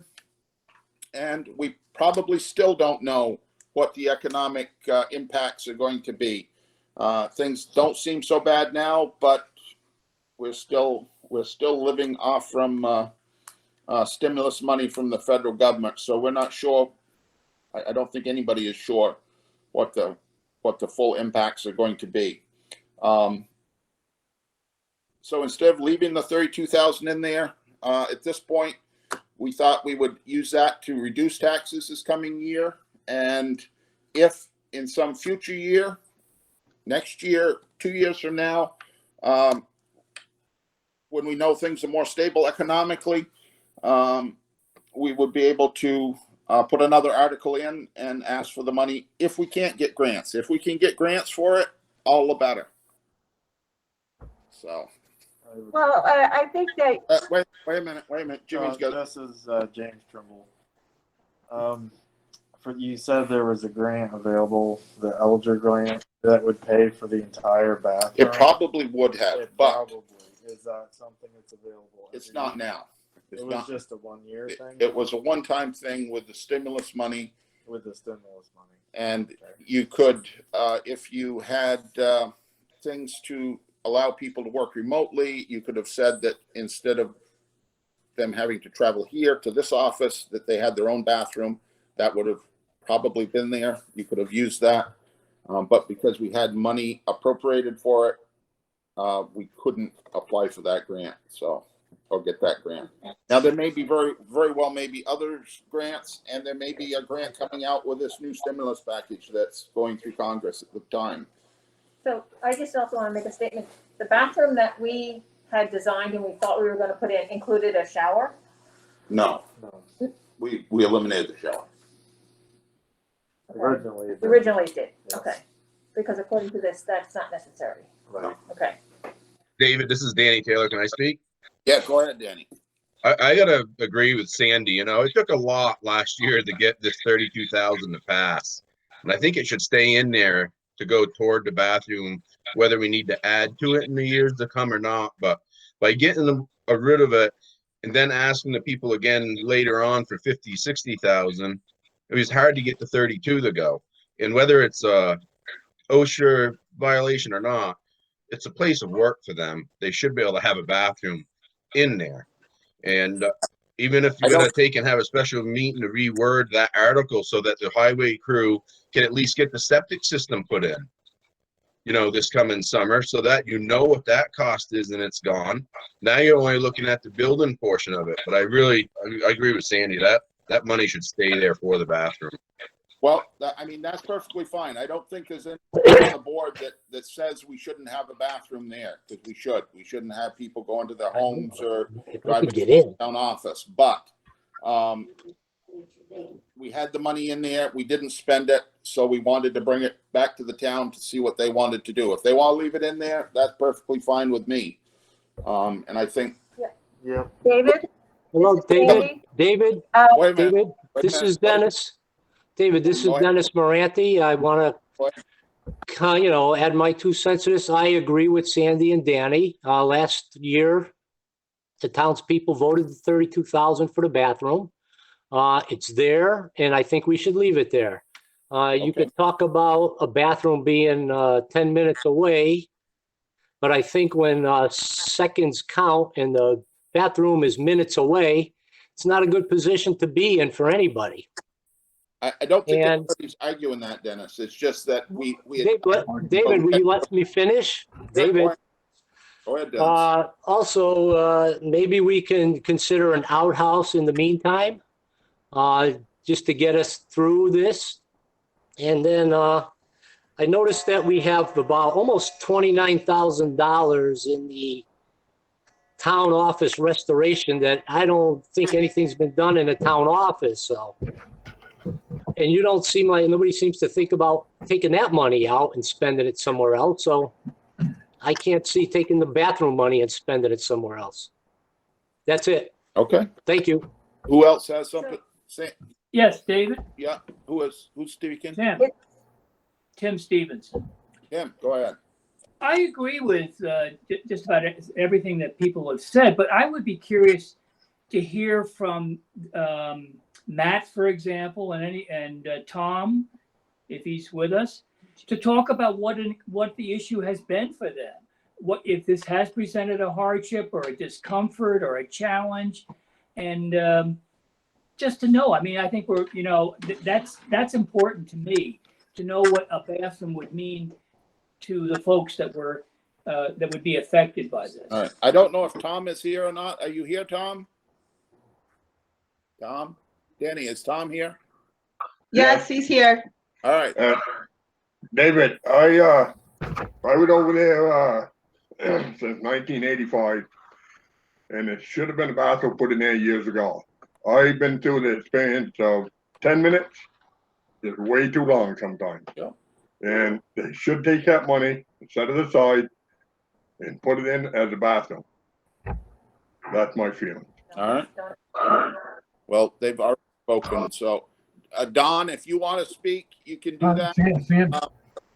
And we probably still don't know what the economic impacts are going to be. Things don't seem so bad now, but we're still living off from stimulus money from the federal government. So we're not sure. I don't think anybody is sure what the full impacts are going to be. So instead of leaving the 32,000 in there, at this point, we thought we would use that to reduce taxes this coming year. And if in some future year, next year, 2 years from now, when we know things are more stable economically, we would be able to put another article in and ask for the money if we can't get grants. If we can get grants for it, all the better. So. Well, I think that. Wait a minute. Jimmy's got. This is James Trimble. You said there was a grant available, the Elger grant, that would pay for the entire bathroom. It probably would have, but is that something that's available? It's not now. It was just a 1 year thing. It was a one-time thing with the stimulus money. And you could, if you had things to allow people to work remotely, you could have said that instead of them having to travel here to this office, that they had their own bathroom. That would have probably been there. You could have used that. But because we had money appropriated for it, we couldn't apply for that grant. So, or get that grant. Now there may be very well maybe other grants, and there may be a grant coming out with this new stimulus package that's going through Congress at the time. So I just also want to make a statement. The bathroom that we had designed and we thought we were going to put in included a shower? No. We eliminated the shower. Originally it did. Yes. Okay. Because according to this, that's not necessary. Right. Okay. David, this is Danny Taylor. Can I speak? Yeah, go ahead, Danny. I gotta agree with Sandy. You know, it took a lot last year to get this 32,000 to pass, and I think it should stay in there to go toward the bathroom, whether we need to add to it in the years to come or not. But by getting rid of it and then asking the people again later on for 50, 60,000, it was hard to get the 32 to go. And whether it's a OSHA violation or not, it's a place of work for them. They should be able to have a bathroom in there. And even if you're going to take and have a special meeting to reword that article so that the highway crew can at least get the septic system put in, you know, this coming summer, so that you know what that cost is and it's gone. Now you're only looking at the building portion of it. But I agree with Sandy, that money should stay there for the bathroom. Well, I mean, that's perfectly fine. I don't think there's anything on the board that says we shouldn't have a bathroom there, because we should. We shouldn't have people going to their homes or driving to the town office. But we had the money in there. We didn't spend it, so we wanted to bring it back to the town to see what they wanted to do. If they want to leave it in there, that's perfectly fine with me. And I think. Yeah. David? Hello, David. David. Wait a minute. David, Wait a this minute. is Dennis. David, this is Dennis Moranti. I want to, add my 2 cents to this. I agree with Sandy and Danny. Last year, the townspeople voted the 32,000 for the bathroom. It's there, and I think we should leave it there. You could talk about a bathroom being 10 minutes away, but I think when seconds count and the bathroom is minutes away, it's not a good position to be in for anybody. I don't think anybody's arguing that, Dennis. It's just that we David, will you let me finish? David. Go ahead, Dennis. Also, maybe we can consider an outhouse in the meantime, just to get us through this. And then I noticed that we have about almost $29,000 in the town office restoration that I don't think anything's been done in a town office, so. And you don't seem like, nobody seems to think about taking that money out and spending it somewhere else. So I can't see taking the bathroom money and spending it somewhere else. That's it. Okay. Thank you. Who else has something? Yes, David? Yeah, who's speaking? Tim. Tim Stevenson. Tim, go ahead. I agree with just about everything that people have said, but I would be curious to hear from Matt, for example, and Tom, if he's with us, to talk about what the issue has been for them. What if this has presented a hardship or a discomfort or a challenge, and just to know. I mean, I think that's important to me, to know what a bathroom would mean to the folks that would be affected by this. All right. I don't know if Tom is here or not. Are you here, Tom? Tom? Danny, is Tom here? Yes, he's here. All right. David, I was over there since 1985, and it should have been a bathroom put in there years ago. I've been through the experience of 10 minutes. It's way too long sometimes. Yeah. And they should take that money and set it aside and put it in as a bathroom. That's my feeling. All right. Well, they've already spoken. So, Don, if you want to speak, you can do that.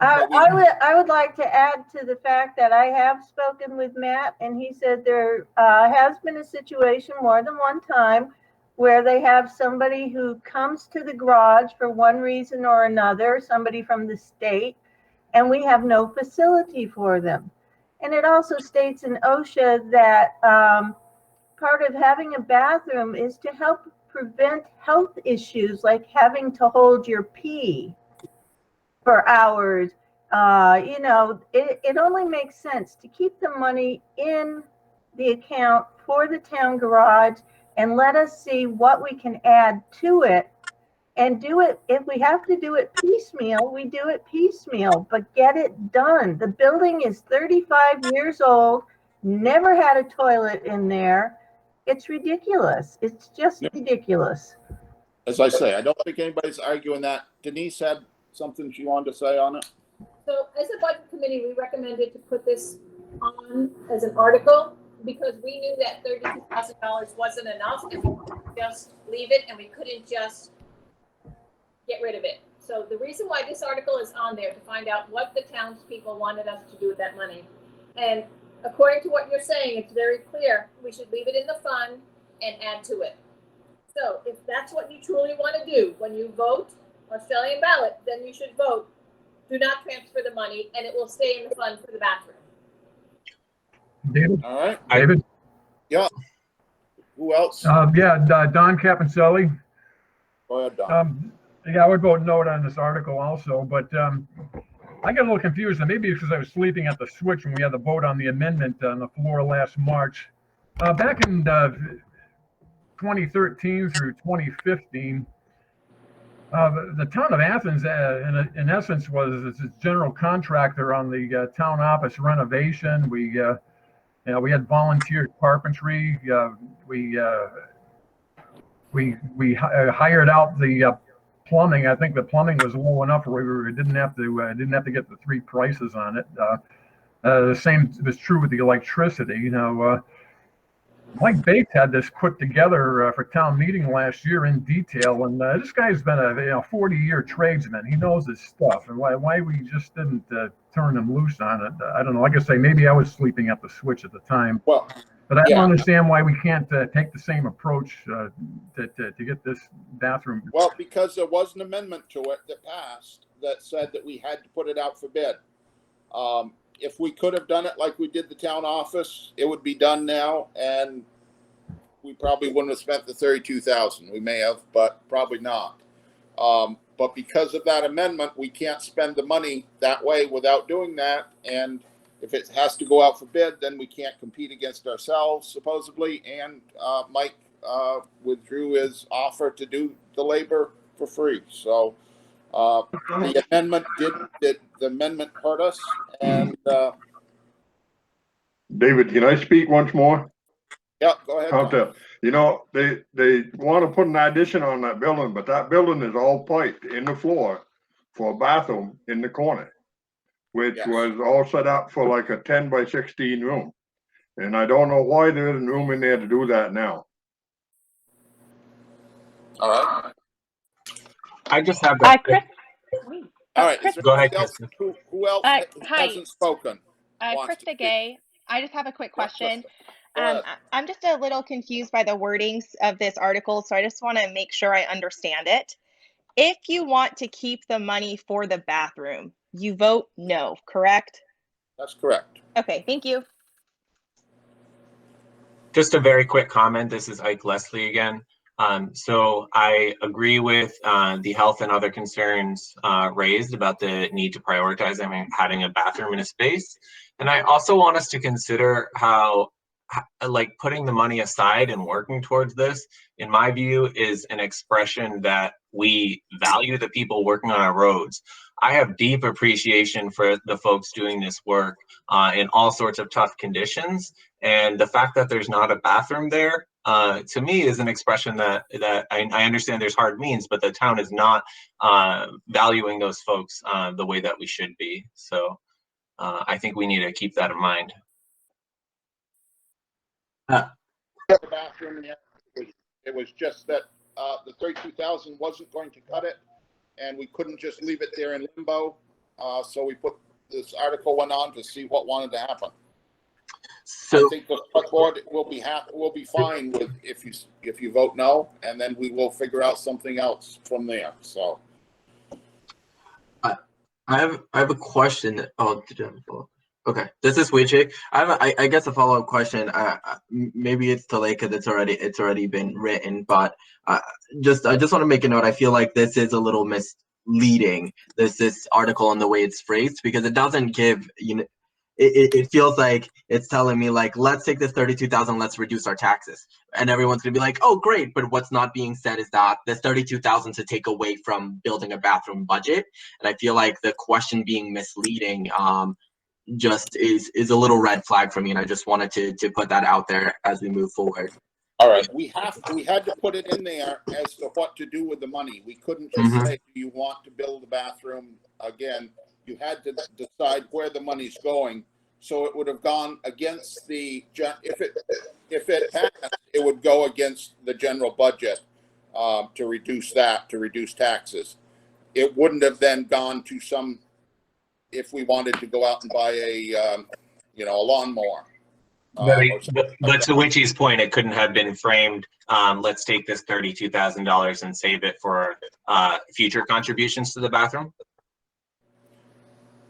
I would like to add to the fact that I have spoken with Matt, and he said there has been a situation more than one time where they have somebody who comes to the garage for one reason or another, somebody from the state, and we have no facility for them. And it also states in OSHA that part of having a bathroom is to help prevent health issues like having to hold your pee for hours. It only makes sense to keep the money in the account for the town garage and let us see what we can add to it and do it. If we have to do it piecemeal, we do it piecemeal, but get it done. The building is 35 years old, never had a toilet in there. It's ridiculous. It's just ridiculous. As I say, I don't think anybody's arguing that. Denise had something she wanted to say on it. So as a budget committee, we recommended to put this on as an article because we knew that $32,000 wasn't enough and we couldn't just leave it and we couldn't just get rid of it. So the reason why this article is on there to find out what the townspeople wanted us to do with that money. And according to what you're saying, it's very clear. We should leave it in the fund and add to it. So if that's what you truly want to do, when you vote Australian ballot, then you should vote, do not transfer the money, and it will stay in the fund for the bathroom. David? All right. David? Yeah. Who else? Don Capancelli. Go ahead, Don. I would vote no on this article also, but I got a little confused, and maybe because I was sleeping at the switch when we had the vote on the amendment on the floor last March. Back in 2013 through 2015, the town of Athens, in essence, was a general contractor on the town office renovation. We had volunteer carpentry. We hired out the plumbing. I think the plumbing was low enough where we didn't have to get the three prices on it. The same was true with the electricity. Mike Bates had this put together for town meeting last year in detail, and this guy's been a 40-year tradesman. He knows his stuff, and why we just didn't turn him loose on it, I don't know. Like I say, maybe I was sleeping at the switch at the time. Well, but I don't understand why we can't take the same approach to get this bathroom. Well, because there was an amendment to it that passed that said that we had to put it out for bid. If we could have done it like we did the town office, it would be done now, and we probably wouldn't have spent the $32,000. We may have, but probably not. But because of that amendment, we can't spend the money that way without doing that. And if it has to go out for bid, then we can't compete against ourselves, supposedly. And Mike withdrew his offer to do the labor for free. So the amendment the amendment hurt us. And David, can I speak once more? Yeah, go ahead. They want to put an addition on that building, but that building is all piped in the floor for a bathroom in the corner, which was all set up for like a 10 by 16 room. And I don't know why there isn't room in there to do that now. All right. I just have that. All right, is there Go ahead, anybody else? Krista. Who else Hi. hasn't spoken? Wants to Krista speak? Gay. I just have a quick Yeah, question. Go ahead. I'm just a little confused by the wordings of this article, so I just want to make sure I understand it. If you want to keep the money for the bathroom, you vote no, correct? That's correct. Okay, thank you. Just a very quick comment. This is Ike Leslie again. So I agree with the health and other concerns raised about the need to prioritize having a bathroom in a space. And I also want us to consider how like putting the money aside and working towards this, in my view, is an expression that we value the people working on our roads. I have deep appreciation for the folks doing this work in all sorts of tough conditions. And the fact that there's not a bathroom there, to me, is an expression that I understand there's hard means, but the town is not valuing those folks the way that we should be. So I think we need to keep that in mind. The bathroom, it was just that the 32,000 wasn't going to cut it, and we couldn't just leave it there in limbo. So we put this article went on to see what wanted to happen. So I think the select board will be happy. We'll be fine with if you vote no, and then we will figure out something else from there. So I have a question. Oh, okay. This is Wichik. I guess a follow-up question. Maybe it's too late because it's already been written, but I just want to make a note. I feel like this is a little misleading. This article and the way it's phrased, because it doesn't give, you know, it feels like it's telling me like, let's take this 32,000, let's reduce our taxes, and everyone's gonna be like, oh great, but what's not being said is that this 32,000 to take away from building a bathroom budget. And I feel like the question being misleading just is a little red flag for me, and I just wanted to put that out there as we move forward. all right, we had to put it in there as to what to do with the money. We couldn't just say, do you want to build a bathroom again? You had to decide where the money's going. So it would have gone against the, if it passed, it would go against the general budget to reduce taxes. It wouldn't have then gone to some, if we wanted to go out and buy a lawnmower. But to Wichie's point, it couldn't have been framed, let's take this $32,000 and save it for future contributions to the bathroom.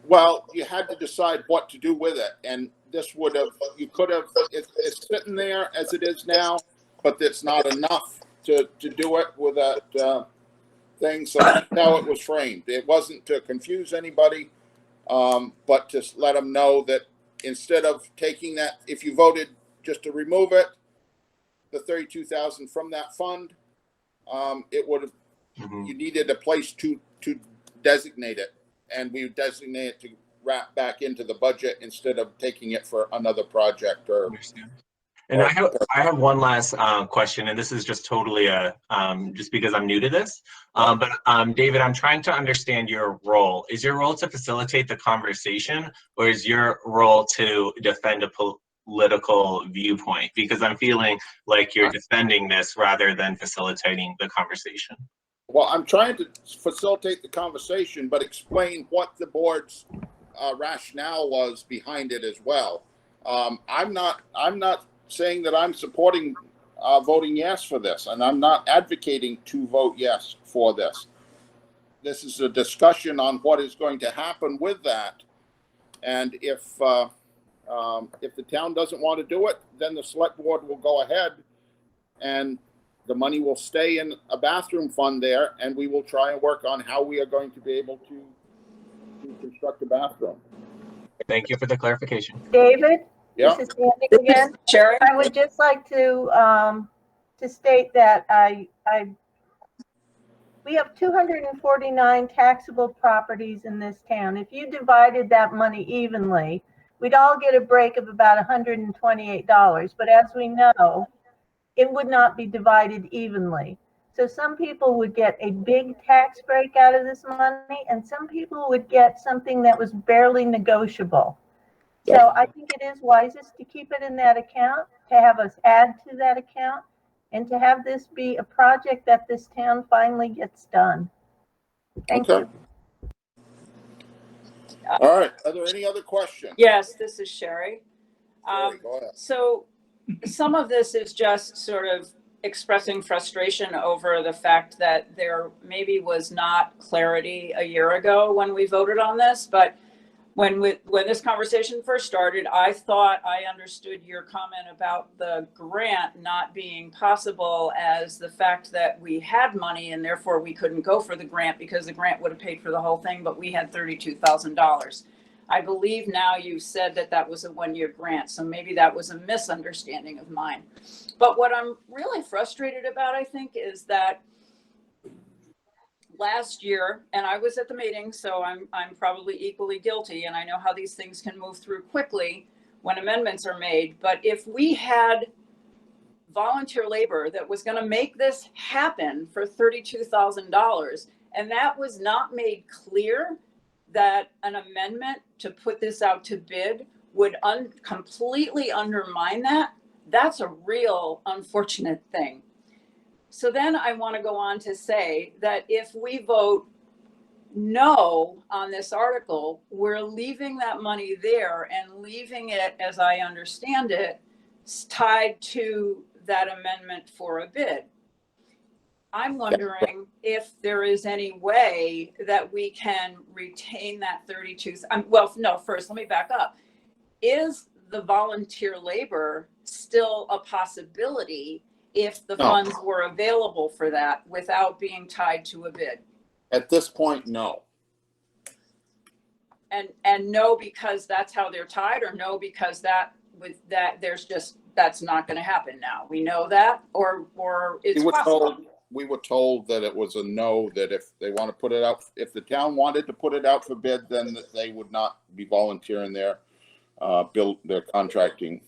Well, you had to decide what to do with it, and this would have, you could have, it's sitting there as it is now, but it's not enough to do it with that thing. So that's how it was framed. It wasn't to confuse anybody, but to let them know that instead of taking that, if you voted just to remove it, the 32,000 from that fund, it would have, you needed a place to designate it. And we designate it to wrap back into the budget instead of taking it for another project or. And I have one last question, and this is just totally just because I'm new to this. But David, I'm trying to understand your role. Is your role to facilitate the conversation, or is your role to defend a political viewpoint? Because I'm feeling like you're defending this rather than facilitating the conversation. Well, I'm trying to facilitate the conversation, but explain what the board's rationale was behind it as well. I'm not saying that I'm supporting voting yes for this, and I'm not advocating to vote yes for this. This is a discussion on what is going to happen with that, and if the town doesn't want to do it, then the select board will go ahead and the money will stay in a bathroom fund there, and we will try and work on how we are going to be able to construct a bathroom. Thank you for the clarification. David? Yeah. This is Sandy again. Sharon? I would just like to state that we have 249 taxable properties in this town. If you divided that money evenly, we'd all get a break of about $128. But as we know, it would not be divided evenly. So some people would get a big tax break out of this money, and some people would get something that was barely negotiable. So I think it is wisest to keep it in that account, to have us add to that account, and to have this be a project that this town finally gets done. Thank Okay. you. All right. Are there any other questions? Yes, this is Sherry. Sherry, go ahead. So some of this is just sort of expressing frustration over the fact that there maybe was not clarity a year ago when we voted on this, but when this conversation first started, I thought I understood your comment about the grant not being possible as the fact that we had money and therefore we couldn't go for the grant because the grant would have paid for the whole thing, but we had $32,000. I believe now you said that that was a one-year grant, so maybe that was a misunderstanding of mine. But what I'm really frustrated about, I think, is that last year, and I was at the meeting, so I'm probably equally guilty, and I know how these things can move through quickly when amendments are made. But if we had volunteer labor that was going to make this happen for $32,000, and that was not made clear, that an amendment to put this out to bid would completely undermine that, that's a real unfortunate thing. So then I want to go on to say that if we vote no on this article, we're leaving that money there and leaving it, as I understand it, tied to that amendment for a bid. I'm wondering if there is any way that we can retain that 32. Well, no, first, let me back up. Is the volunteer labor still a possibility if the funds were available for that without being tied to a bid? At this point, no. And no, because that's how they're tied, or no, because that's not going to happen now. We know that, or it's possible. We were told that it was a no, that if they want to put it out, if the town wanted to put it out for bid, then that they would not be volunteering their contracting.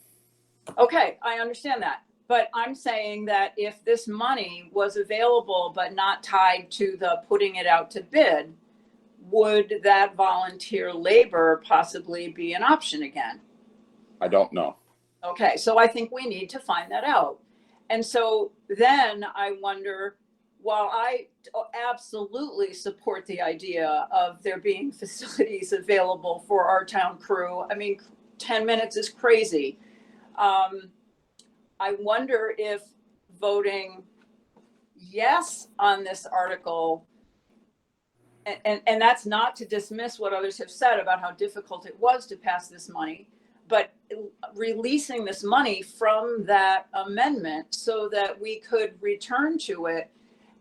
Okay, I understand that. But I'm saying that if this money was available but not tied to the putting it out to bid, would that volunteer labor possibly be an option again? I don't know. Okay, so I think we need to find that out. And so then I wonder, while I absolutely support the idea of there being facilities available for our town crew, I mean, 10 minutes is crazy. I wonder if voting yes on this article, and that's not to dismiss what others have said about how difficult it was to pass this money, but releasing this money from that amendment so that we could return to it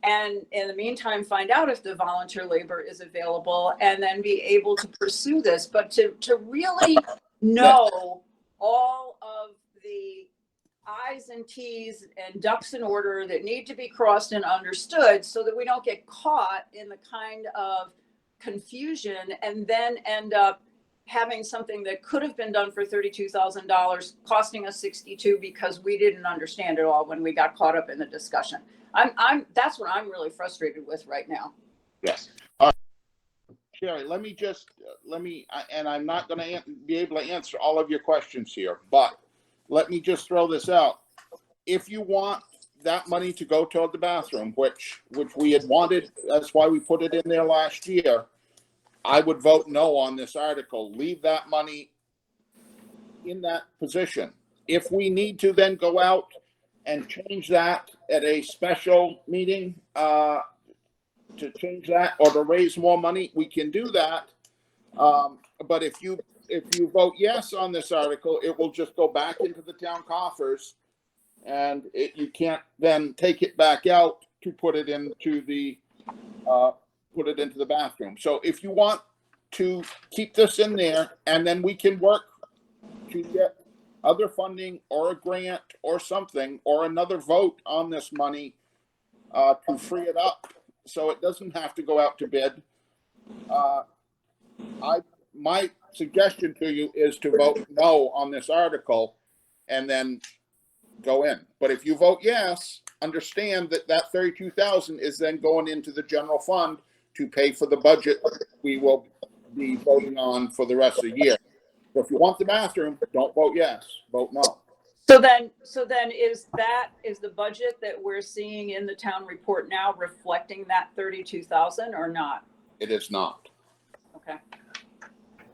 and in the meantime find out if the volunteer labor is available and then be able to pursue this. But to really know all of the I's and T's and ducks in order that need to be crossed and understood so that we don't get caught in the kind of confusion and then end up having something that could have been done for $32,000 costing us 62 because we didn't understand it all when we got caught up in the discussion. That's what I'm really frustrated with right now. Yes. Sherry, and I'm not going to be able to answer all of your questions here, but let me just throw this out. If you want that money to go toward the bathroom, which we had wanted, that's why we put it in there last year, I would vote no on this article. Leave that money in that position. If we need to then go out and change that at a special meeting to change that or to raise more money, we can do that. But if you vote yes on this article, it will just go back into the town coffers, and you can't then take it back out to put it into the bathroom. So if you want to keep this in there, and then we can work to get other funding or a grant or something or another vote on this money to free it up so it doesn't have to go out to bid. My suggestion to you is to vote no on this article and then go in. But if you vote yes, understand that 32,000 is then going into the general fund to pay for the budget we will be voting on for the rest of the year. So if you want the bathroom, don't vote yes, vote no. So then is the budget that we're seeing in the town report now reflecting that 32,000 or not? it is not. Okay.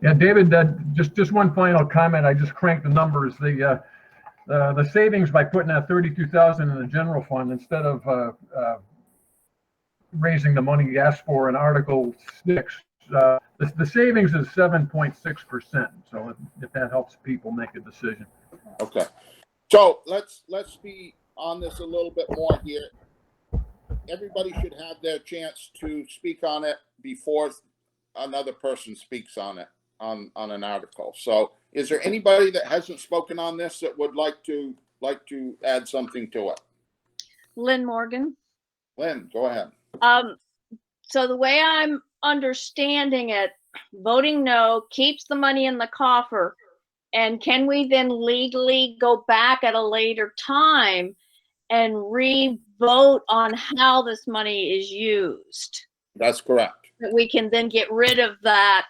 Yeah, David, just one final comment. I just cranked the numbers. The savings by putting that 32,000 in the general fund instead of raising the money you asked for in Article 6, the savings is 7.6%. So if that helps people make a decision. Okay. So let's be on this a little bit more here. Everybody should have their chance to speak on it before another person speaks on it, on an article. So is there anybody that hasn't spoken on this that would like to add something to it? Lynn Morgan. Lynn, go ahead. So the way I'm understanding it, voting no keeps the money in the coffer. And can we then legally go back at a later time and re-vote on how this money is used? That's correct. That we can then get rid of that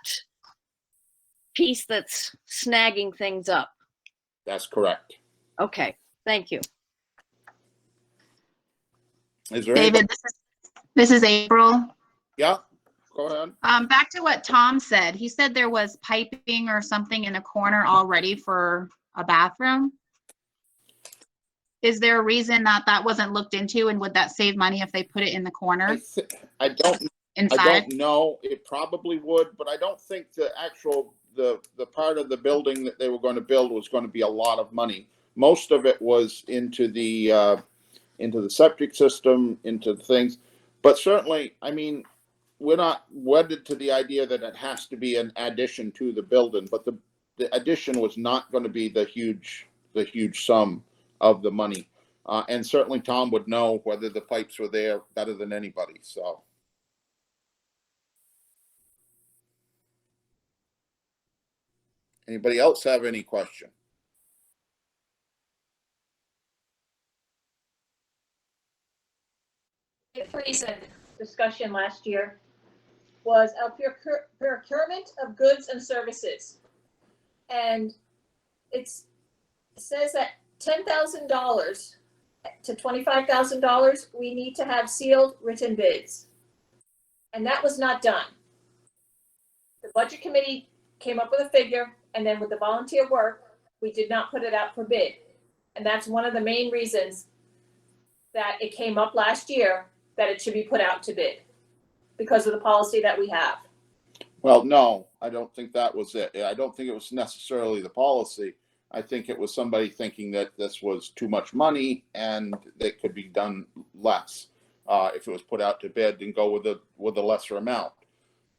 piece that's snagging things up. That's correct. Okay, thank you. Is there David, anybody? this is April. Yeah, go ahead. Back to what Tom said. He said there was piping or something in the corner already for a bathroom. Is there a reason that wasn't looked into, and would that save money if they put it in the corner? I don't know. It probably would, but I don't think the actual the part of the building that they were going to build was going to be a lot of money. Most of it was into the septic system, into things. But certainly, I mean, we're not wedded to the idea that it has to be an addition to the building, but the addition was not going to be the huge sum of the money. And certainly Tom would know whether the pipes were there better than anybody. So. Anybody else have any question? Recent discussion last year was a procurement of goods and services. And it says that $10,000 to $25,000, we need to have sealed written bids. And that was not done. The budget committee came up with a figure, and then with the volunteer work, we did not put it out for bid. And that's one of the main reasons that it came up last year that it should be put out to bid, because of the policy that we have. Well, no, I don't think that was it. I don't think it was necessarily the policy. I think it was somebody thinking that this was too much money and it could be done less if it was put out to bid and go with a lesser amount.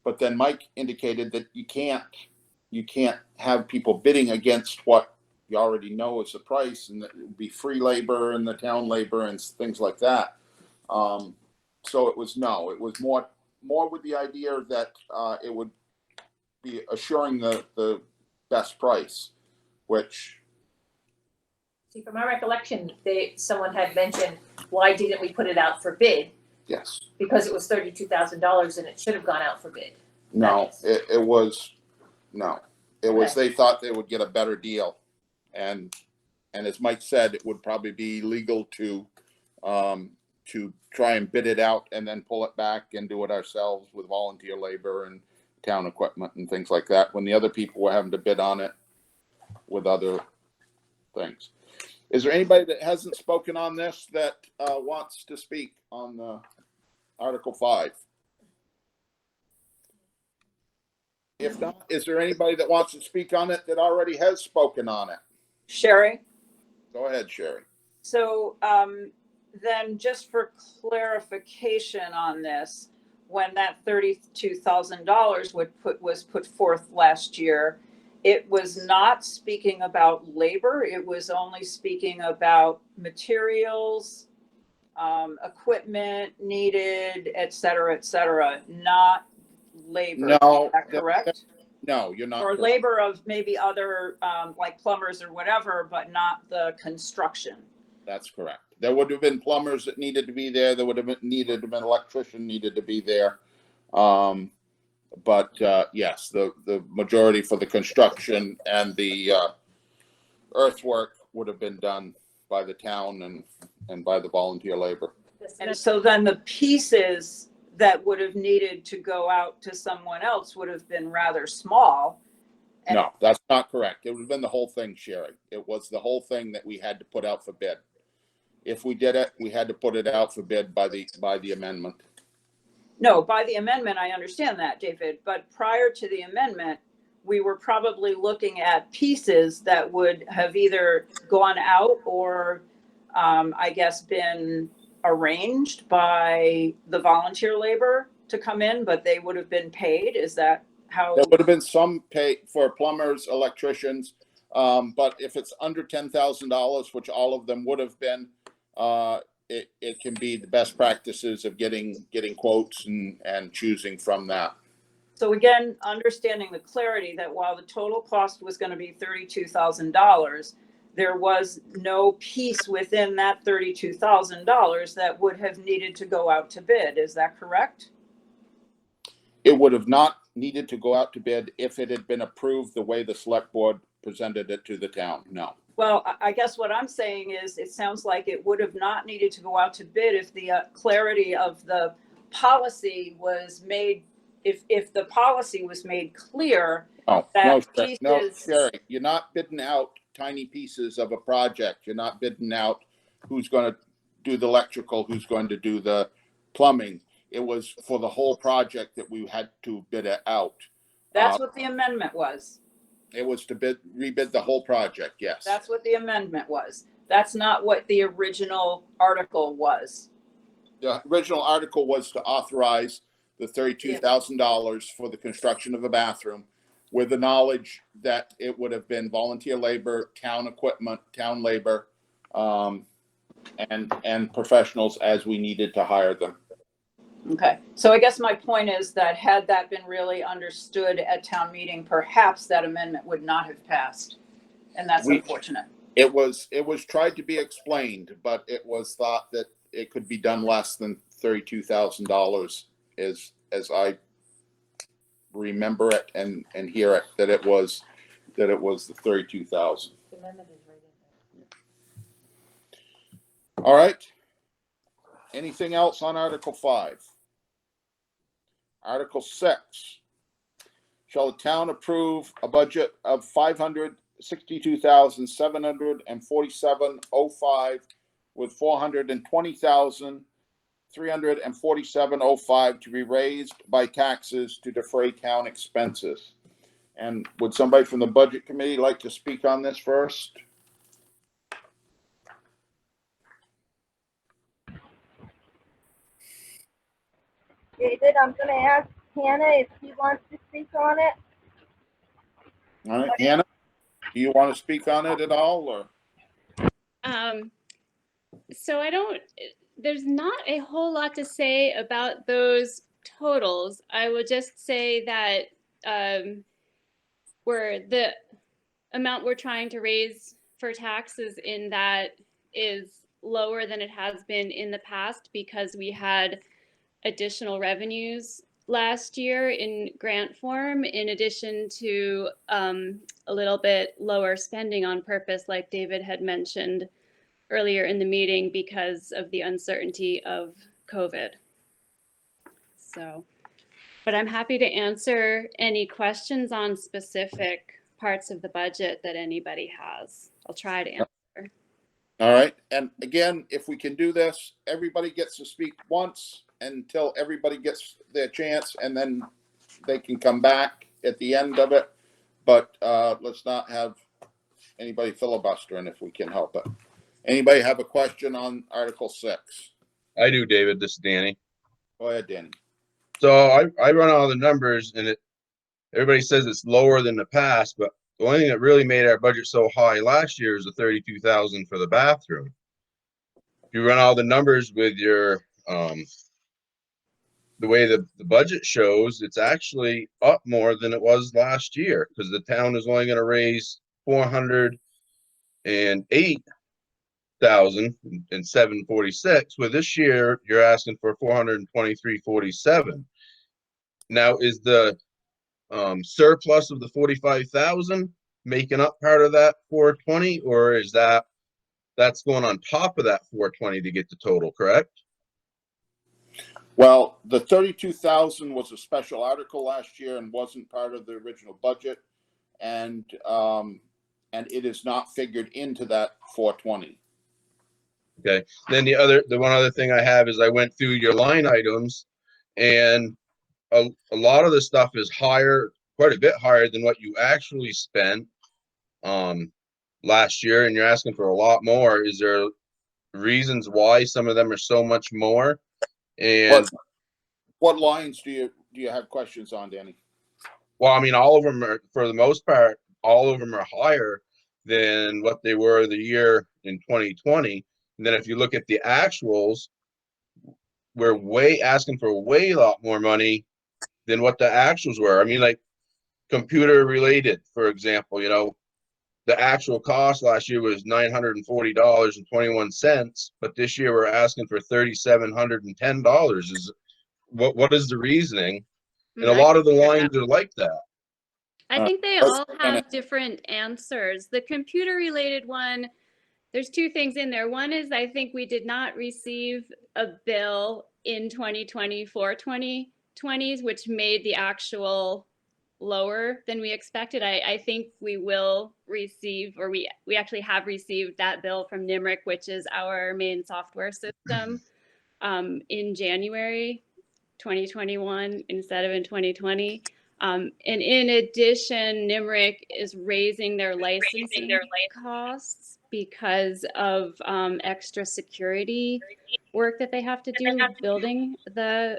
But then Mike indicated that you can't have people bidding against what you already know is the price, and that it would be free labor and the town labor and things like that. So it was more with the idea that it would be assuring the best price, which. See, from my recollection, someone had mentioned, why didn't we put it out for bid? Yes. Because it was $32,000 and it should have gone out for bid. No, it was they thought they would get a better deal, and as Mike said, it would probably be legal to try and bid it out and then pull it back and do it ourselves with volunteer labor and town equipment and things like that, when the other people were having to bid on it with other things. Is there anybody that hasn't spoken on this that wants to speak on the Article 5? If not, is there anybody that wants to speak on it that already has spoken on it? Sherry? Go ahead, Sherry. So then just for clarification on this, when that $32,000 was put forth last year, it was not speaking about labor. It was only speaking about materials, equipment needed, et cetera, not labor. No, Is that correct? No, you're not. Or correct. labor of maybe other like plumbers or whatever, but not the construction. That's correct. There would have been plumbers that needed to be there. There would have been an electrician needed to be there. But yes, the majority for the construction and the earthwork would have been done by the town and by the volunteer labor. And so then the pieces that would have needed to go out to someone else would have been rather small. No, that's not correct. It would have been the whole thing, Sherry. It was the whole thing that we had to put out for bid. If we did it, we had to put it out for bid by the amendment. No, by the amendment, I understand that, David, but prior to the amendment, we were probably looking at pieces that would have either gone out or, I guess, been arranged by the volunteer labor to come in, but they would have been paid. Is that how? There would have been some pay for plumbers, electricians, but if it's under $10,000, which all of them would have been, it can be the best practices of getting quotes and choosing from that. So again, understanding the clarity that while the total cost was going to be $32,000, there was no piece within that $32,000 that would have needed to go out to bid. Is that correct? It would have not needed to go out to bid if it had been approved the way the select board presented it to the town. No. Well, I guess what I'm saying is it sounds like it would have not needed to go out to bid if the clarity of the policy was made, if the policy was made clear. No, that no, Sherry, you're not bidding out tiny pieces of a project. You're not bidding out who's going to do the electrical, who's going to do the plumbing. It was for the whole project that we had to bid it out. That's what the amendment was. It was to rebid the whole project, yes. That's what the amendment was. That's not what the original article was. The original article was to authorize the $32,000 for the construction of a bathroom with the knowledge that it would have been volunteer labor, town equipment, town labor, and professionals as we needed to hire them. Okay, so I guess my point is that had that been really understood at town meeting, perhaps that amendment would not have passed. And that's unfortunate. It was tried to be explained, but it was thought that it could be done less than $32,000 as I remember it and hear it, that it was the $32,000. All right. Anything else on Article 5? Article 6. Shall the town approve a budget of $562,747.05 with $420,347.05 to be raised by taxes to defray town expenses? And would somebody from the Budget Committee like to speak on this first? David, I'm going to ask Hannah if she wants to speak on it. All right, Hannah, do you want to speak on it at all, or? So there's not a whole lot to say about those totals. I would just say that the amount we're trying to raise for taxes in that is lower than it has been in the past because we had additional revenues last year in grant form, in addition to a little bit lower spending on purpose, like David had mentioned earlier in the meeting, because of the uncertainty of COVID. So, but I'm happy to answer any questions on specific parts of the budget that anybody has. I'll try to answer. All right. And again, if we can do this, everybody gets to speak once until everybody gets their chance, and then they can come back at the end of it. But let's not have anybody filibustering if we can help it. Anybody have a question on Article 6? I do, David. This is Danny. Go ahead, Danny. So I run all the numbers, and everybody says it's lower than the past, but the only thing that really made our budget so high last year is the $32,000 for the bathroom. If you run all the numbers with your the way the budget shows, it's actually up more than it was last year, because the town is only going to raise $408,746. With this year, you're asking for $423,47. Now, is the surplus of the 45,000 making up part of that 420, or is that's going on top of that 420 to get the total, correct? Well, the 32,000 was a special article last year and wasn't part of the original budget, and it is not figured into that 420. Okay. Then the one other thing I have is I went through your line items, and a lot of the stuff is higher, quite a bit higher than what you actually spent last year, and you're asking for a lot more. Is there reasons why some of them are so much more? And what lines do you have questions on, Danny? well, I mean, all of them are, for the most part, all of them are higher than what they were the year in 2020. And then if you look at the actuals, we're asking for way a lot more money than what the actuals were. I mean, like computer related, for example, you know, the actual cost last year was $940.21, but this year we're asking for $3,710. Is what is the reasoning? And a lot of the lines are like that. I think they all have different answers. The computer related one, there's two things in there. One is I think we did not receive a bill in 2020 for 2020s, which made the actual lower than we expected. I think we will receive, or we actually have received that bill from NIMRIC, which is our main software system, in January 2021 instead of in 2020. And in addition, NIMRIC is raising their licensing costs because of extra security work that they have to do building the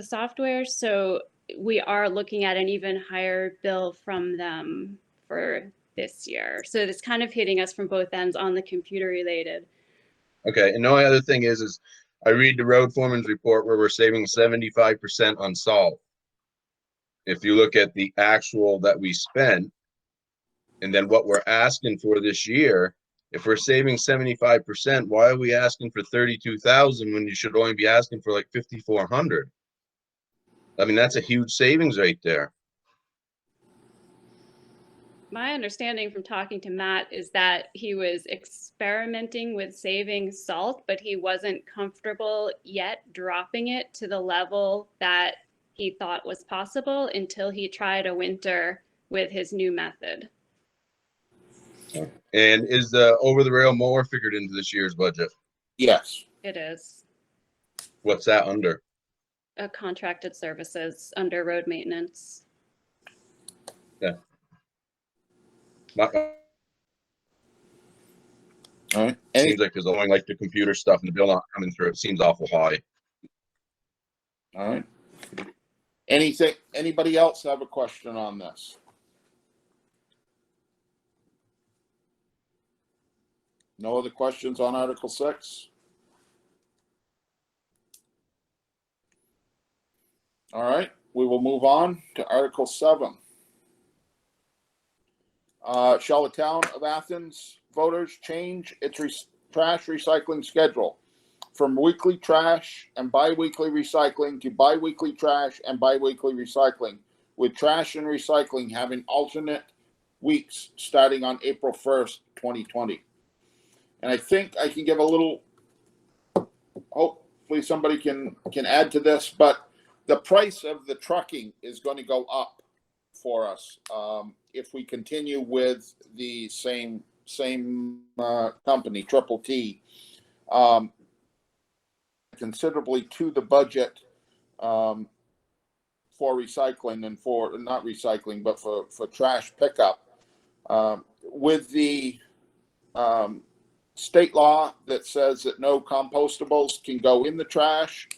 software. So we are looking at an even higher bill from them for this year. So it's kind of hitting us from both ends on the computer related. Okay, and the only other thing is I read the road foreman's report where we're saving 75% on salt. If you look at the actual that we spent, and then what we're asking for this year, if we're saving 75%, why are we asking for 32,000 when you should only be asking for like 5,400? I mean, that's a huge savings right there. My understanding from talking to Matt is that he was experimenting with saving salt, but he wasn't comfortable yet dropping it to the level that he thought was possible until he tried a winter with his new method. And is the over-the-rail mower figured into this year's budget? Yes. It is. What's that under? Contracted services under road maintenance. Yeah. All right. Seems like there's only like the computer stuff and the bill not coming through. It seems awful high. All right. Anybody else have a question on this? No other questions on Article 6? All right, we will move on to Article 7. Shall the town of Athens voters change its trash recycling schedule from weekly trash and bi-weekly recycling to bi-weekly trash and bi-weekly recycling, with trash and recycling having alternate weeks starting on April 1st, 2020. And I think I can give a little, hopefully somebody can add to this, but the price of the trucking is going to go up for us if we continue with the same company, Triple T, considerably to the budget for recycling and for not recycling, but for trash pickup. With the state law that says that no compostables can go in the trash,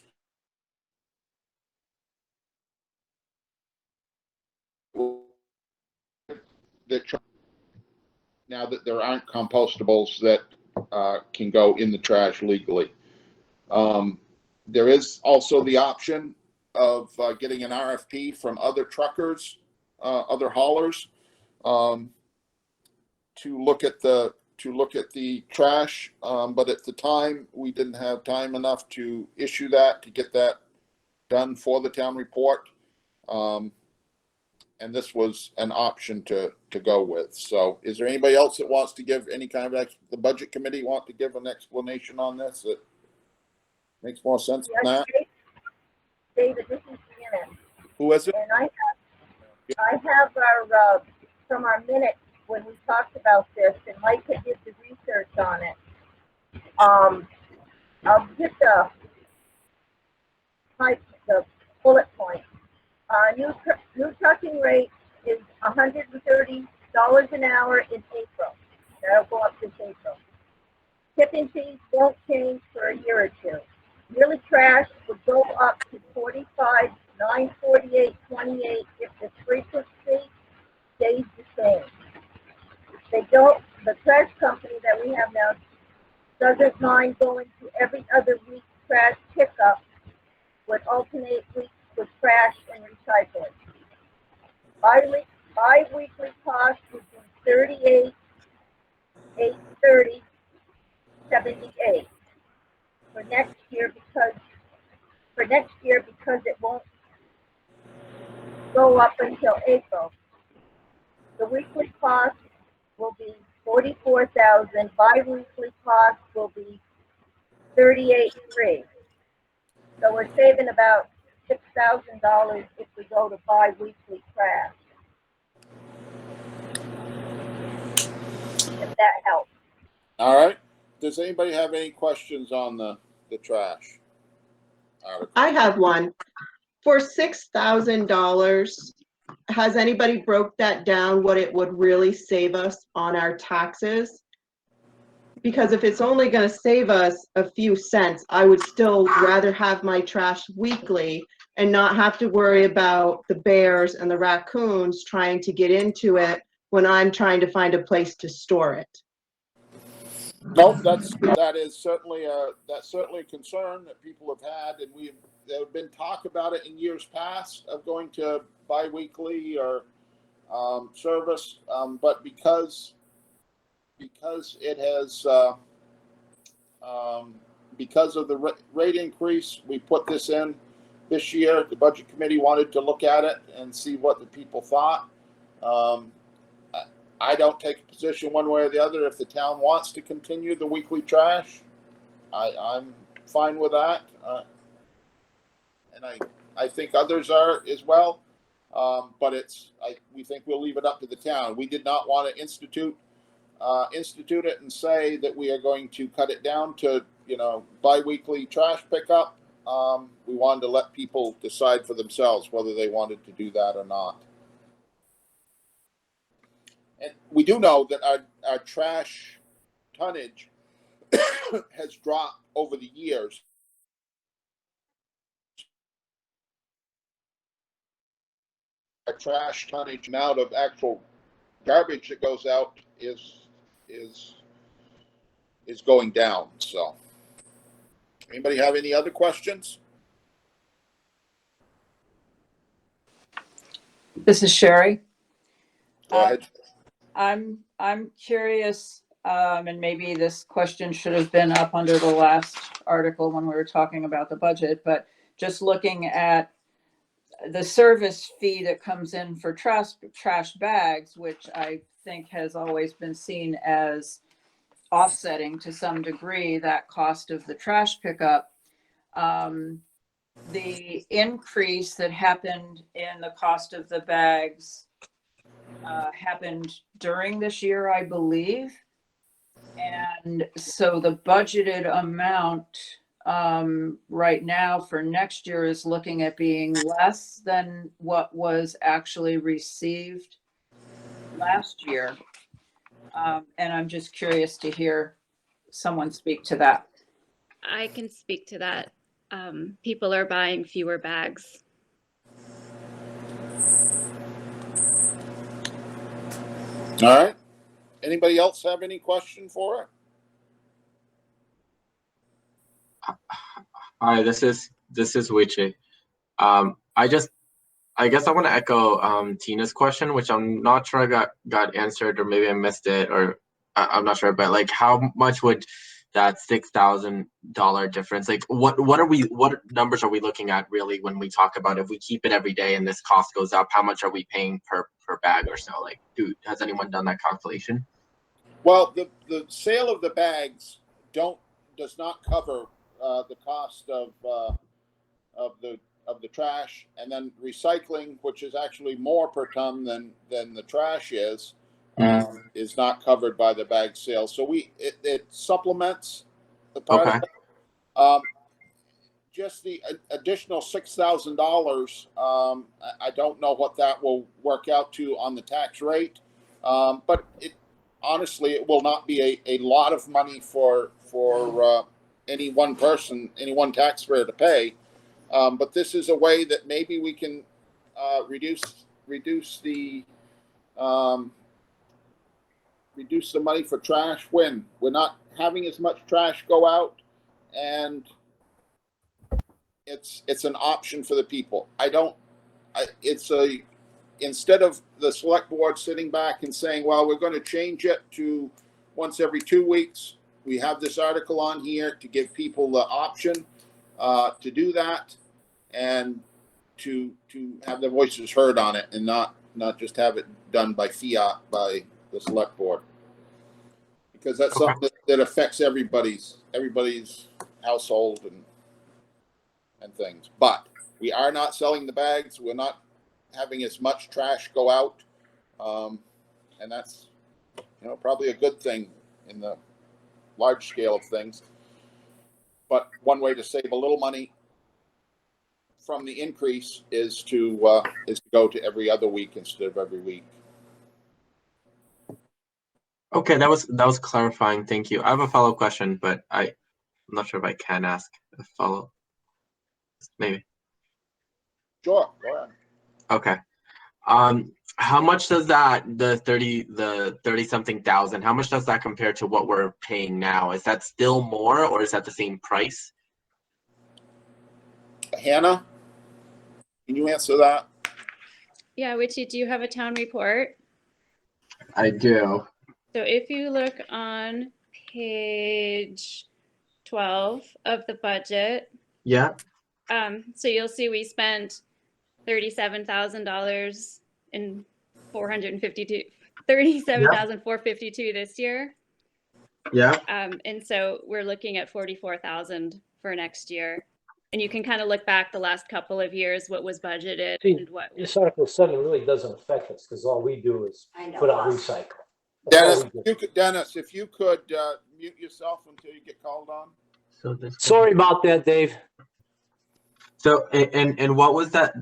now that there aren't compostables that can go in the trash legally. There is also the option of getting an RFP from other truckers, other haulers, to look at the trash. But at the time, we didn't have time enough to issue that, to get that done for the town report. And this was an option to go with. So is there anybody else that wants to give any kind of, the budget committee want to give an explanation on this that makes more sense than that? David, this is Shannon. Who is it? And I have our, from our minutes when we talked about this, and Mike had did the research on it. I'll get the bullet point. New trucking rate is $130 an hour in April. That'll go up this April. Tipping fees won't change for a year or two. Yearly trash would go up to $45,948.28 if the frequency stays the same. The trash company that we have now doesn't mind going to every other week trash pickup would alternate weeks with trash and recycling. Bi-weekly cost would be $38,830.78 for next year because it won't go up until April. The weekly cost will be $44,000. Bi-weekly cost will be $38,300. So we're saving about $6,000 if we go to bi-weekly trash. If that helps. All right. Does anybody have any questions on the trash article? I have one. For $6,000, has anybody broke that down what it would really save us on our taxes? Because if it's only going to save us a few cents, I would still rather have my trash weekly and not have to worry about the bears and the raccoons trying to get into it when I'm trying to find a place to store it. No, that is certainly a concern that people have had, and there have been talk about it in years past of going to biweekly or service, but because it has because of the rate increase, we put this in this year. The budget committee wanted to look at it and see what the people thought. I don't take a position one way or the other. If the town wants to continue the weekly trash, I'm fine with that. And I think others are as well. But we think we'll leave it up to the town. We did not want to institute it and say that we are going to cut it down to, bi-weekly trash pickup. We wanted to let people decide for themselves whether they wanted to do that or not. And we do know that our trash tonnage has dropped over the years. Our trash tonnage amount of actual garbage that goes out is going down. So, anybody have any other questions? This is Sherry. Go ahead. I'm curious, and maybe this question should have been up under the last article when we were talking about the budget, but just looking at the service fee that comes in for trash bags, which I think has always been seen as offsetting to some degree that cost of the trash pickup. The increase that happened in the cost of the bags happened during this year, I believe. And so the budgeted amount right now for next year is looking at being less than what was actually received last year. And I'm just curious to hear someone speak to that. I can speak to that. People are buying fewer bags. All right. Anybody else have any question for her? Hi, this is Wiche. I guess I want to echo Tina's question, which I'm not sure I got answered, or maybe I missed it, or I'm not sure. But like, how much would that $6,000 difference? Like, what numbers are we looking at really when we talk about if we keep it every day and this cost goes up? How much are we paying per bag or so? Like, has anyone done that calculation? Well, the sale of the bags does not cover the cost of the of the trash, and then recycling, which is actually more per ton than the trash is not covered by the bag sale. So it supplements the part of it. Just the additional $6,000, I don't know what that will work out to on the tax rate, but honestly, it will not be a lot of money for any one person, any one taxpayer to pay. But this is a way that maybe we can reduce the money for trash when we're not having as much trash go out, and it's an option for the people. Instead of the select board sitting back and saying, well, we're going to change it to once every 2 weeks, we have this article on here to give people the option to do that, and to have their voices heard on it, and not just have it done by fiat by the select board, because that's something that affects everybody's household and things. But we are not selling the bags. We're not having as much trash go out, and that's probably a good thing in the large scale of things. But one way to save a little money from the increase is to go to every other week instead of every week. Okay, that was clarifying. Thank you. I have a follow-up question, but I'm not sure if I can ask a follow. Maybe. Sure. Go ahead. Okay. How much does the 30 something thousand, how much does that compare to what we're paying now? Is that still more, or is that the same price? Hannah, can you answer that? Yeah, Richie, do you have a town report? I do. So if you look on page 12 of the budget, Yeah. so you'll see we spent $37,000 in 37,452 this year. Yeah. And so we're looking at 44,000 for next year. And you can kind of look back the last couple of years, what was budgeted and what. This Article 7 really doesn't affect us because all we do is put out recycle. Dennis, if you could mute yourself until you get called on. Sorry about that, Dave. So and what was that?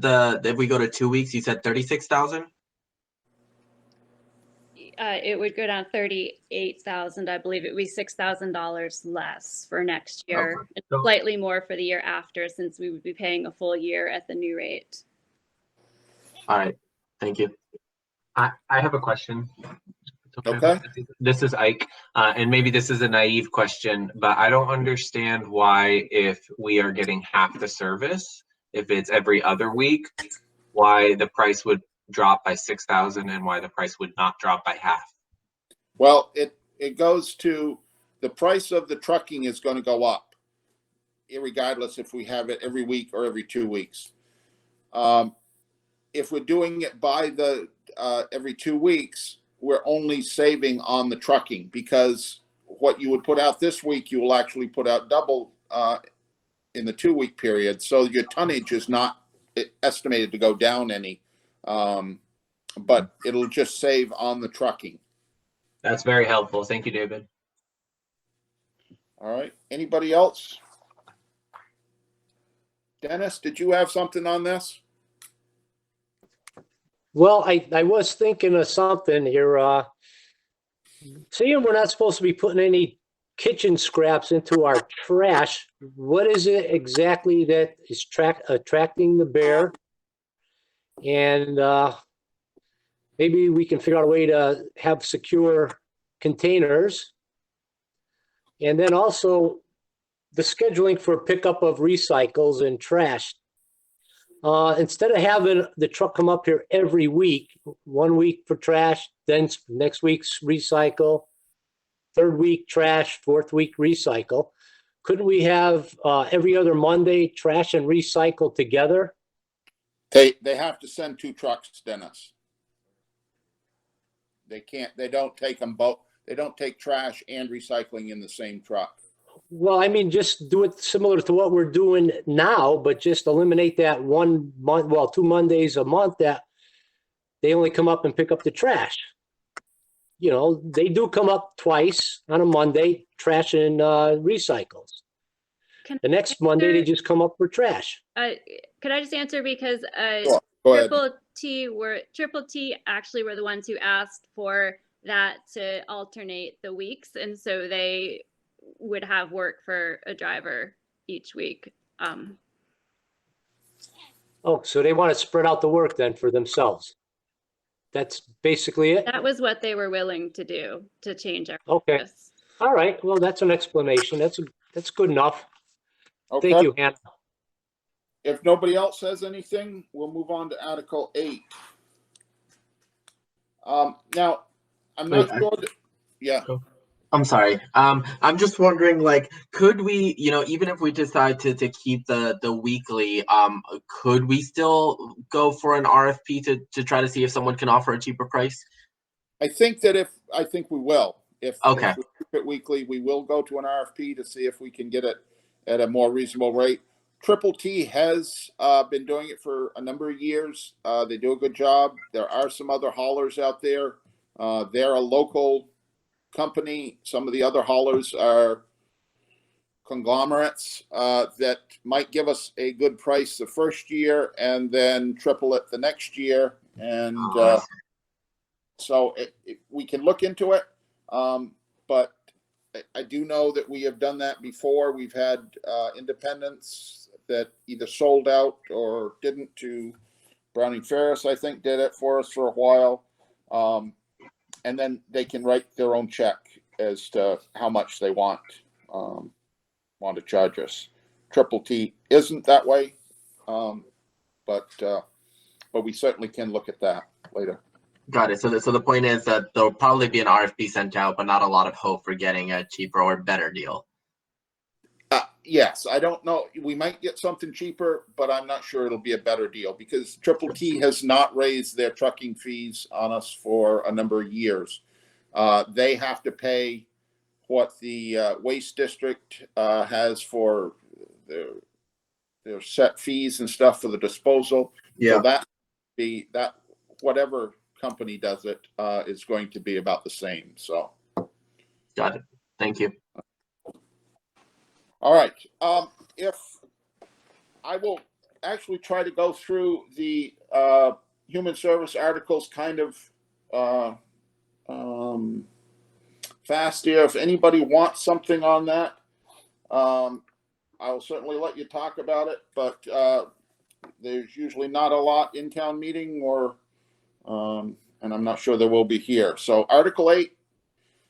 If we go to 2 weeks, you said 36,000. It would go down 38,000. I believe it would be $6,000 less for next year, and slightly more for the year after, since we would be paying a full year at the new rate. All right, thank you. I have a question. Okay. This is Ike, and maybe this is a naive question, but I don't understand why, if we are getting half the service, if it's every other week, why the price would drop by 6,000 and why the price would not drop by half. Well, it goes to the price of the trucking is going to go up, irregardless if we have it every week or every 2 weeks. If we're doing it by the every 2 weeks, we're only saving on the trucking, because what you would put out this week, you will actually put out double in the 2 week period. So your tonnage is not estimated to go down any, but it'll just save on the trucking. That's very helpful. Thank you, David. All right. Anybody else? Dennis, did you have something on this? Well, I was thinking of something here. Seeing we're not supposed to be putting any kitchen scraps into our trash, what is it exactly that is attracting the bear? And maybe we can figure out a way to have secure containers. And then also the scheduling for pickup of recycles and trash. Instead of having the truck come up here every week, 1 week for trash, then next week's recycle, third week trash, fourth week recycle, couldn't we have every other Monday trash and recycle together? They have to send 2 trucks, Dennis. They don't take them both. They don't take trash and recycling in the same truck. Well, I mean, just do it similar to what we're doing now, but just eliminate that 1 month, well, 2 Mondays a month that they only come up and pick up the trash. You know, they do come up twice on a Monday, trash and recycles. The next Monday, they just come up for trash. Could I just answer because Sure, go ahead. Triple T actually were the ones who asked for that to alternate the weeks, and so they would have work for a driver each week. Oh, so they want to spread out the work then for themselves. That's basically it? That was what they were willing to do to change our Okay. focus. All right. Well, that's an explanation. That's good enough. Okay. Thank you, Hannah. If nobody else has anything, we'll move on to Article 8. Now, I'm not sure that, yeah. I'm sorry. I'm just wondering, like, could we, you know, even if we decide to keep the weekly, could we still go for an RFP to try to see if someone can offer a cheaper price? I think we will. If Okay. we keep it weekly, we will go to an RFP to see if we can get it at a more reasonable rate. Triple T has been doing it for a number of years. They do a good job. There are some other haulers out there. They're a local company. Some of the other haulers are conglomerates that might give us a good price the first year and then triple it the next year. And so we can look into it. But I do know that we have done that before. We've had independents that either sold out or didn't to Browning Ferris, I think, did it for us for a while. And then they can write their own check as to how much they want to charge us. Triple T isn't that way, but we certainly can look at that later. Got it. So the point is that there'll probably be an RFP sent out, but not a lot of hope for getting a cheaper or better deal. Yes, I don't know. We might get something cheaper, but I'm not sure it'll be a better deal because Triple T has not raised their trucking fees on us for a number of years. They have to pay what the waste district has for their set fees and stuff for the disposal. Yeah. So that whatever company does it is going to be about the same. So. Got it. Thank you. All right. If I will actually try to go through the human service articles kind of fast here. If anybody wants something on that, I'll certainly let you talk about it. But there's usually not a lot in town meeting, or and I'm not sure there will be here. So Article 8.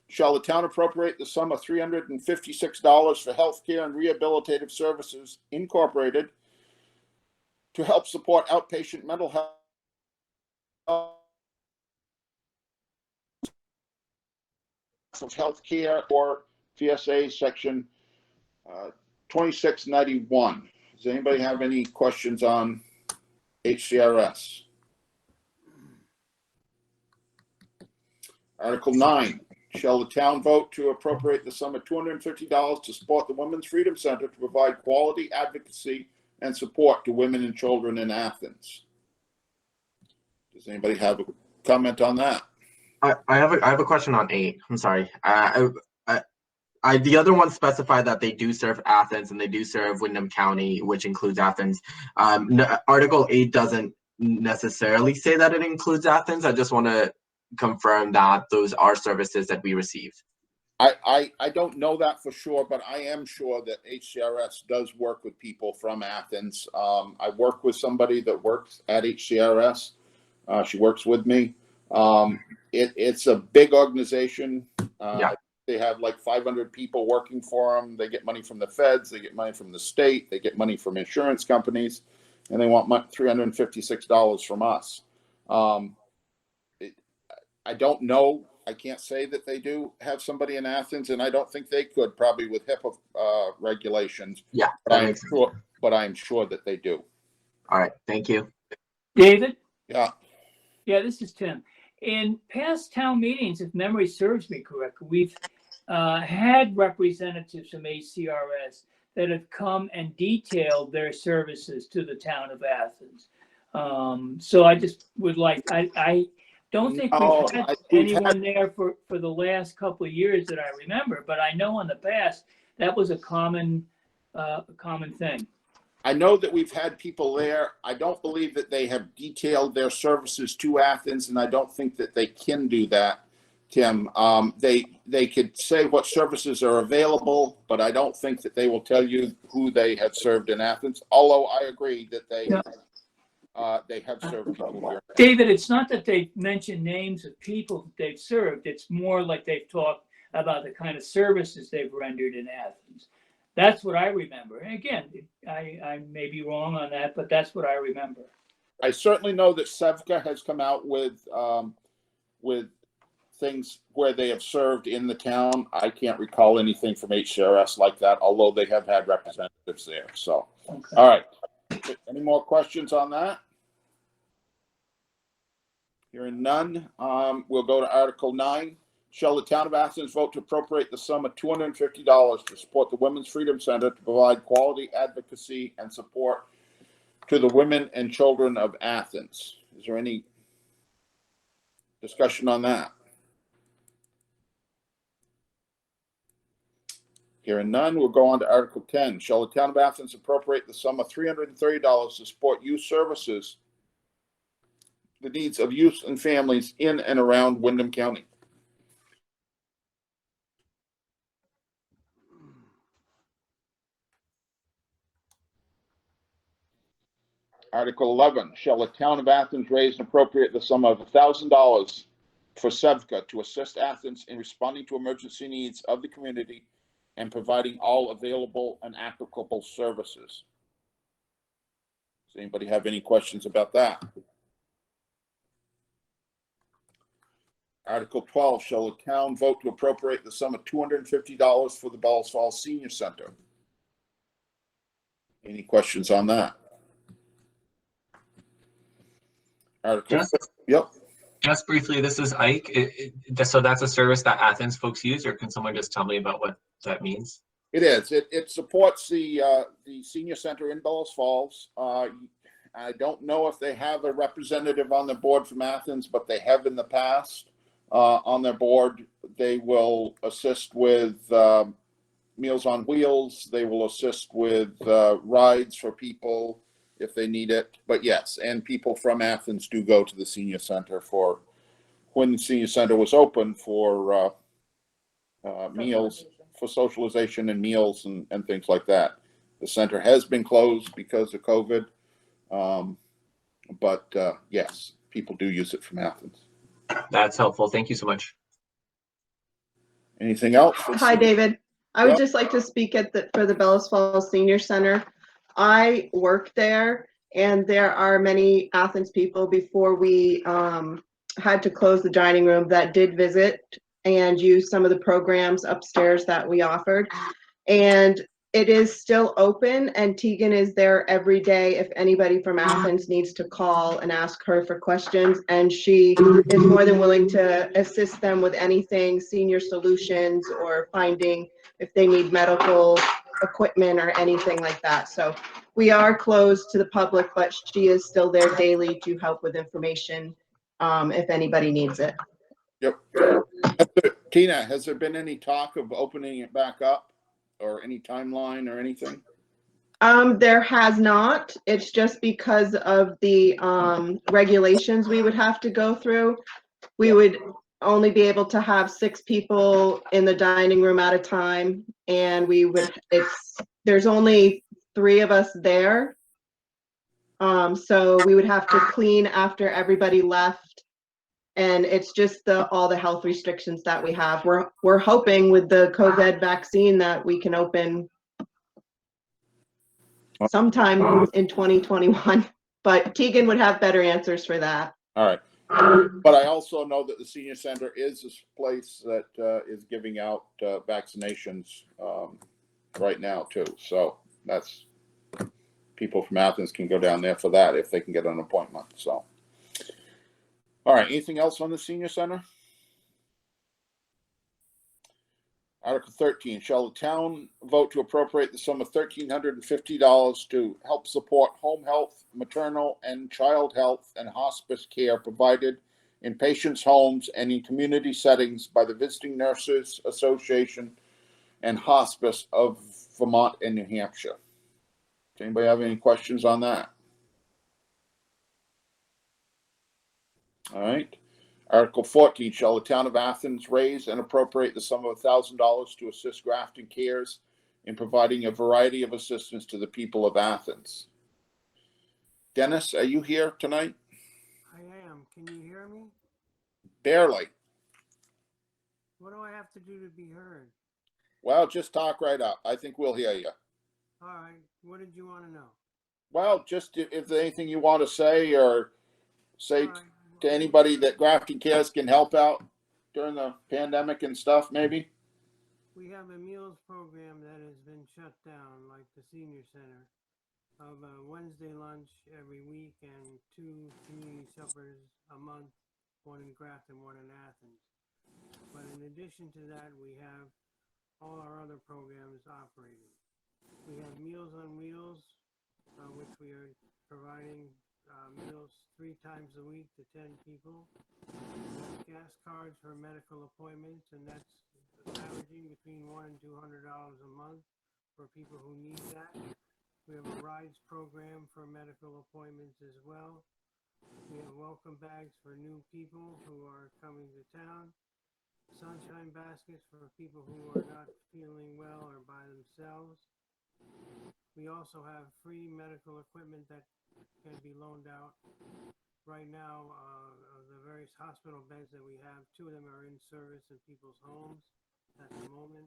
Shall the town appropriate the sum of $356 for healthcare and rehabilitative services incorporated to help support outpatient mental healthcare or VSA section 2691? Does anybody have any questions on HCRS? Article 9. Shall the town vote to appropriate the sum of $250 to support the Women's Freedom Center to provide quality advocacy and support to women and children in Athens? Does anybody have a comment on that? I have a question on 8. I'm sorry. The other ones specify that they do serve Athens and they do serve Windham County, which includes Athens. Article 8 doesn't necessarily say that it includes Athens. I just want to confirm that those are services that we receive. I don't know that for sure, but I am sure that HCRS does work with people from Athens. I work with somebody that works at HCRS. She works with me. It's a big organization. Yeah. They have like 500 people working for them. They get money from the feds. They get money from the state. They get money from insurance companies, and they want $356 from us. I don't know. I can't say that they do have somebody in Athens, and I don't think they could, probably with HIPAA regulations. Yeah, but I'm sure that they do. All right, thank you. David? Yeah. Yeah, this is Tim. In past town meetings, if memory serves me correctly, we've had representatives from ACRS that have come and detailed their services to the town of Athens. So I just would like, I don't think No, we've had we've had anyone there for the last couple of years that I remember, but I know in the past, that was a common thing. I know that we've had people there. I don't believe that they have detailed their services to Athens, and I don't think that they can do that, Tim. They could say what services are available, but I don't think that they will tell you who they have served in Athens, although I agree that they have served people here. David, it's not that they've mentioned names of people that they've served. It's more like they've talked about the kind of services they've rendered in Athens. That's what I remember. And again, I may be wrong on that, but that's what I remember. I certainly know that Sevka has come out with things where they have served in the town. I can't recall anything from HCRS like that, although they have had representatives there. So, okay. All right. Any more questions on that? Hearing none, we'll go to Article 9. Shall the town of Athens vote to appropriate the sum of $250 to support the Women's Freedom Center to provide quality advocacy and support to the women and children of Athens? Is there any discussion on that? Hearing none, we'll go on to Article 10. Shall the town of Athens appropriate the sum of $330 to support youth services, the needs of youth and families in and around Windham County? Article 11, shall the town of Athens raise and appropriate the sum of $1,000 for Sevka to assist Athens in responding to emergency needs of the community and providing all available and applicable services? Does anybody have any questions about that? Article 12, shall the town vote to appropriate the sum of $250 for the Bellows Falls Senior Center? Any questions on that? Article Just briefly, this is Ike. So that's a service that Athens folks use, or can someone just tell me about what that means? It is. It supports the senior center in Bellows Falls. I don't know if they have a representative on the board from Athens, but they have in the past on their board. They will assist with Meals on Wheels. They will assist with rides for people if they need it. But yes, and people from Athens do go to the senior center for when the senior center was open for meals, for socialization and meals and things like that. The center has been closed because of COVID. But yes, people do use it from Athens. That's helpful. Thank you so much. Anything else? Hi, David. I would just like to speak for the Bellows Falls Senior Center. I work there, and there are many Athens people before we had to close the dining room that did visit and use some of the programs upstairs that we offered. And it is still open, and Tegan is there every day if anybody from Athens needs to call and ask her for questions. And she is more than willing to assist them with anything, senior solutions, or finding if they need medical equipment or anything like that. So we are closed to the public, but she is still there daily to help with information if anybody needs it. Yep. Tina, has there been any talk of opening it back up, or any timeline or anything? There has not. It's just because of the regulations we would have to go through. We would only be able to have 6 people in the dining room at a time, and there's only 3 of us there. So we would have to clean after everybody left, and it's just all the health restrictions that we have. We're hoping with the COVID vaccine that we can open sometime in 2021, but Tegan would have better answers for that. All right. But I also know that the senior center is a place that is giving out vaccinations right now too. So that's, people from Athens can go down there for that if they can get an appointment. So, all right. Anything else on the senior center? Article 13, shall the town vote to appropriate the sum of $1,350 to help support home health, maternal and child health, and hospice care provided in patients' homes and in community settings by the Visiting Nurses Association and Hospice of Vermont and New Hampshire? Does anybody have any questions on that? All right. Article 14, shall the town of Athens raise and appropriate the sum of $1,000 to assist Grafton Cares in providing a variety of assistance to the people of Athens? Dennis, are you here tonight? I am. Can you hear me? Barely. What do I have to do to be heard? Well, just talk right up. I think we'll hear you. All right. What did you want to know? Well, just if there's anything you want to say or say All right. to anybody that Grafton Cares can help out during the pandemic and stuff, maybe? We have a meals program that has been shut down, like the senior center, of a Wednesday lunch every week and 2 community suppers a month, one in Grafton, one in Athens. But in addition to that, we have all our other programs operating. We have Meals on Wheels, which we are providing meals 3 times a week to 10 people. We have gas cards for medical appointments, and that's averaging between $100 and $200 a month for people who need that. We have a rides program for medical appointments as well. We have welcome bags for new people who are coming to town. Sunshine baskets for people who are not feeling well or by themselves. We also have free medical equipment that can be loaned out. Right now, the various hospital beds that we have, 2 of them are in service in people's homes at the moment.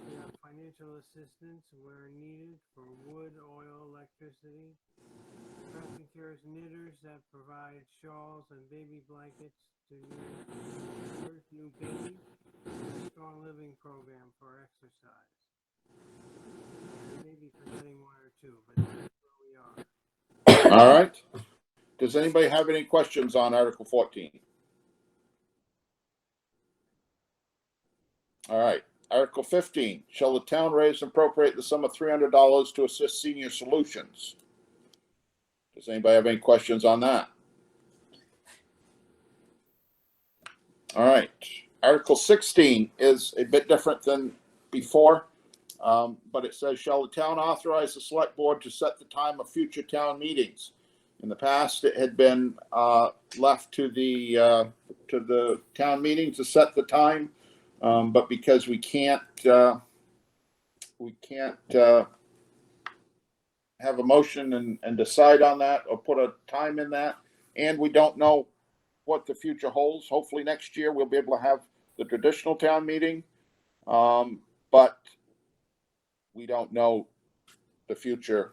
We have financial assistance where needed for wood, oil, electricity. Grafton Cares knitters that provide shawls and baby blankets to new babies. And a strong living program for exercise. Maybe forgetting 1 or 2, but that's where we are. All right. Does anybody have any questions on Article 14? All right. Article 15, shall the town raise and appropriate the sum of $300 to assist Senior Solutions? Does anybody have any questions on that? All right. Article 16 is a bit different than before, but it says, shall the town authorize the select board to set the time of future town meetings? In the past, it had been left to the town meeting to set the time, but because we can't have a motion and decide on that or put a time in that, and we don't know what the future holds. Hopefully next year we'll be able to have the traditional town meeting, but we don't know the future,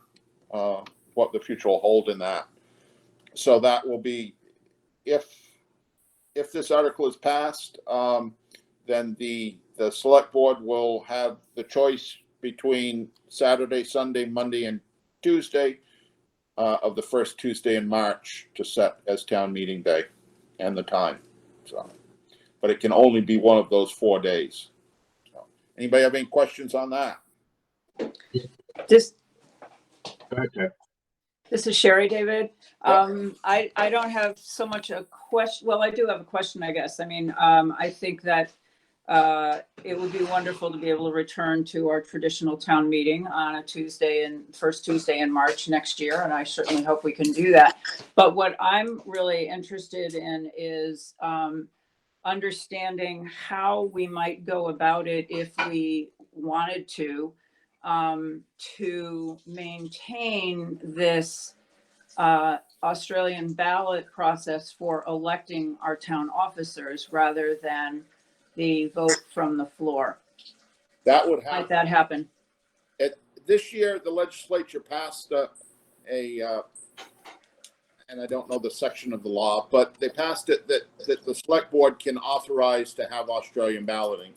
what the future will hold in that. So that will be, if this article is passed, then the select board will have the choice between Saturday, Sunday, Monday, and Tuesday of the first Tuesday in March to set as town meeting day and the time. So, but it can only be one of those 4 days. So, anybody have any questions on that? This, Okay. this is Sherry, David. I don't have so much a question. Well, I do have a question, I guess. I mean, I think that it would be wonderful to be able to return to our traditional town meeting on a Tuesday and first Tuesday in March next year, and I certainly hope we can do that. But what I'm really interested in is understanding how we might go about it if we wanted to maintain this Australian ballot process for electing our town officers rather than the vote from the floor. That would happen. Might that happen? This year, the legislature passed and I don't know the section of the law, but they passed it that the select board can authorize to have Australian balloting.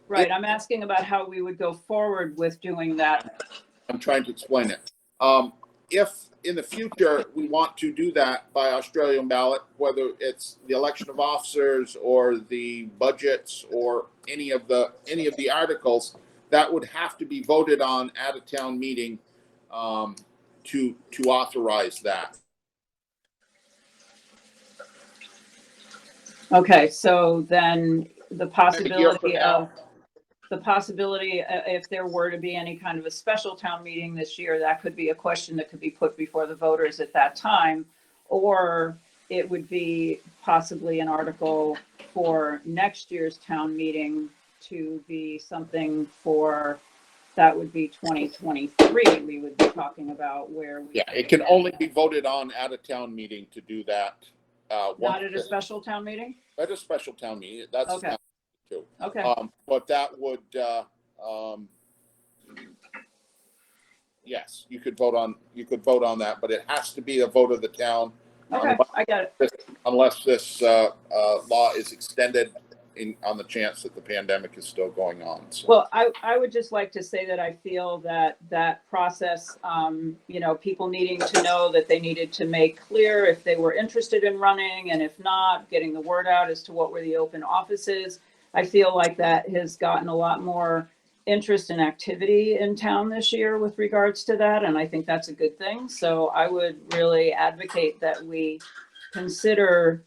Right. I'm asking about how we would go forward with doing that. I'm trying to explain it. if in the future we want to do that by Australian ballot, whether it's the election of officers or the budgets or any of the articles, that would have to be voted on at a town meeting to authorize that. Okay, so then the Maybe a year from possibility, if there were to be any kind of a special town meeting this year, that could be a question that could be put before the voters at that time. Or it would be possibly an article for next year's town meeting to be something for, that would be 2023. We would be talking about where we. Yeah, it can only be voted on at a town meeting to do that. Not at a special town meeting? At a special town meeting, that's Okay. not too. Okay. But that would, yes, you could vote on that, but it has to be a vote of the town. Okay, I got it. Unless this law is extended on the chance that the pandemic is still going on. So. Well, I would just like to say that I feel that that process, people needing to know that they needed to make clear if they were interested in running, and if not, getting the word out as to what were the open offices. I feel like that has gotten a lot more interest and activity in town this year with regards to that, and I think that's a good thing. So I would really advocate that we consider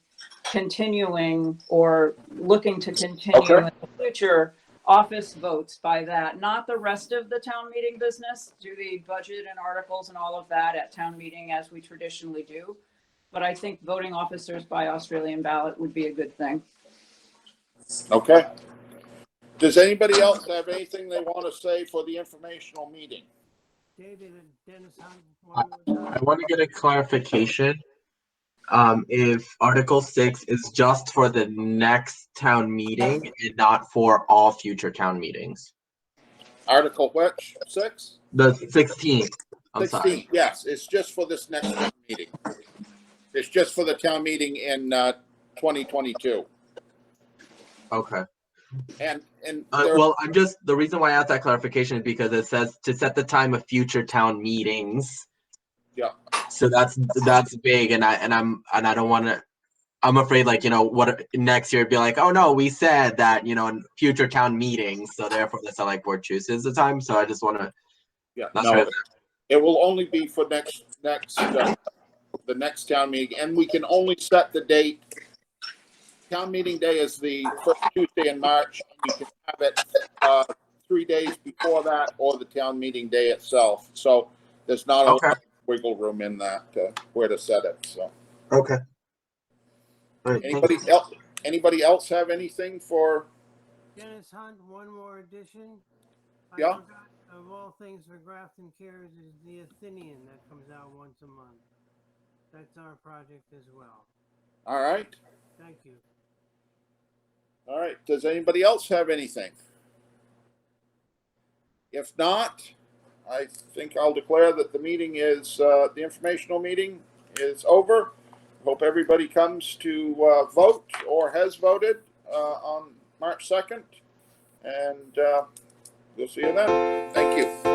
continuing or looking to continue in the future office votes by that, not the rest of the town meeting business, do the budget and articles and all of that at town meeting as we traditionally do. But I think voting officers by Australian ballot would be a good thing. Okay. Does anybody else have anything they want to say for the informational meeting? David and Dennis, I want to get a clarification. If Article 6 is just for the next town meeting and not for all future town meetings. Article which? 6? The 16th. I'm 16, sorry. yes, it's just for this next town meeting. It's just for the town meeting in 2022. Okay. And well, the reason why I asked that clarification is because it says to set the time of future town meetings. Yeah. So that's big, and I don't want to. I'm afraid, what next year it'd be like, oh no, we said that, in future town meetings, so therefore the select board chooses the time. So I just want to. Yeah. No, it will only be for the next town meeting, and we can only set the date. Town meeting day is the first Tuesday in March. You can have it 3 days before that, or the town meeting day itself. So there's not a lot of wiggle room in that where to set it. So. Okay. Right, anybody else have anything for? Dennis Hunt, one more addition. Yeah. I forgot, of all things for Grafton Cares is the Athenian that comes out once a month. That's our project as well. All right. Thank you. All right. Does anybody else have anything? If not, I think I'll declare that the meeting is, the informational meeting is over. Hope everybody comes to vote or has voted on March 2nd. And we'll see you then. Thank you.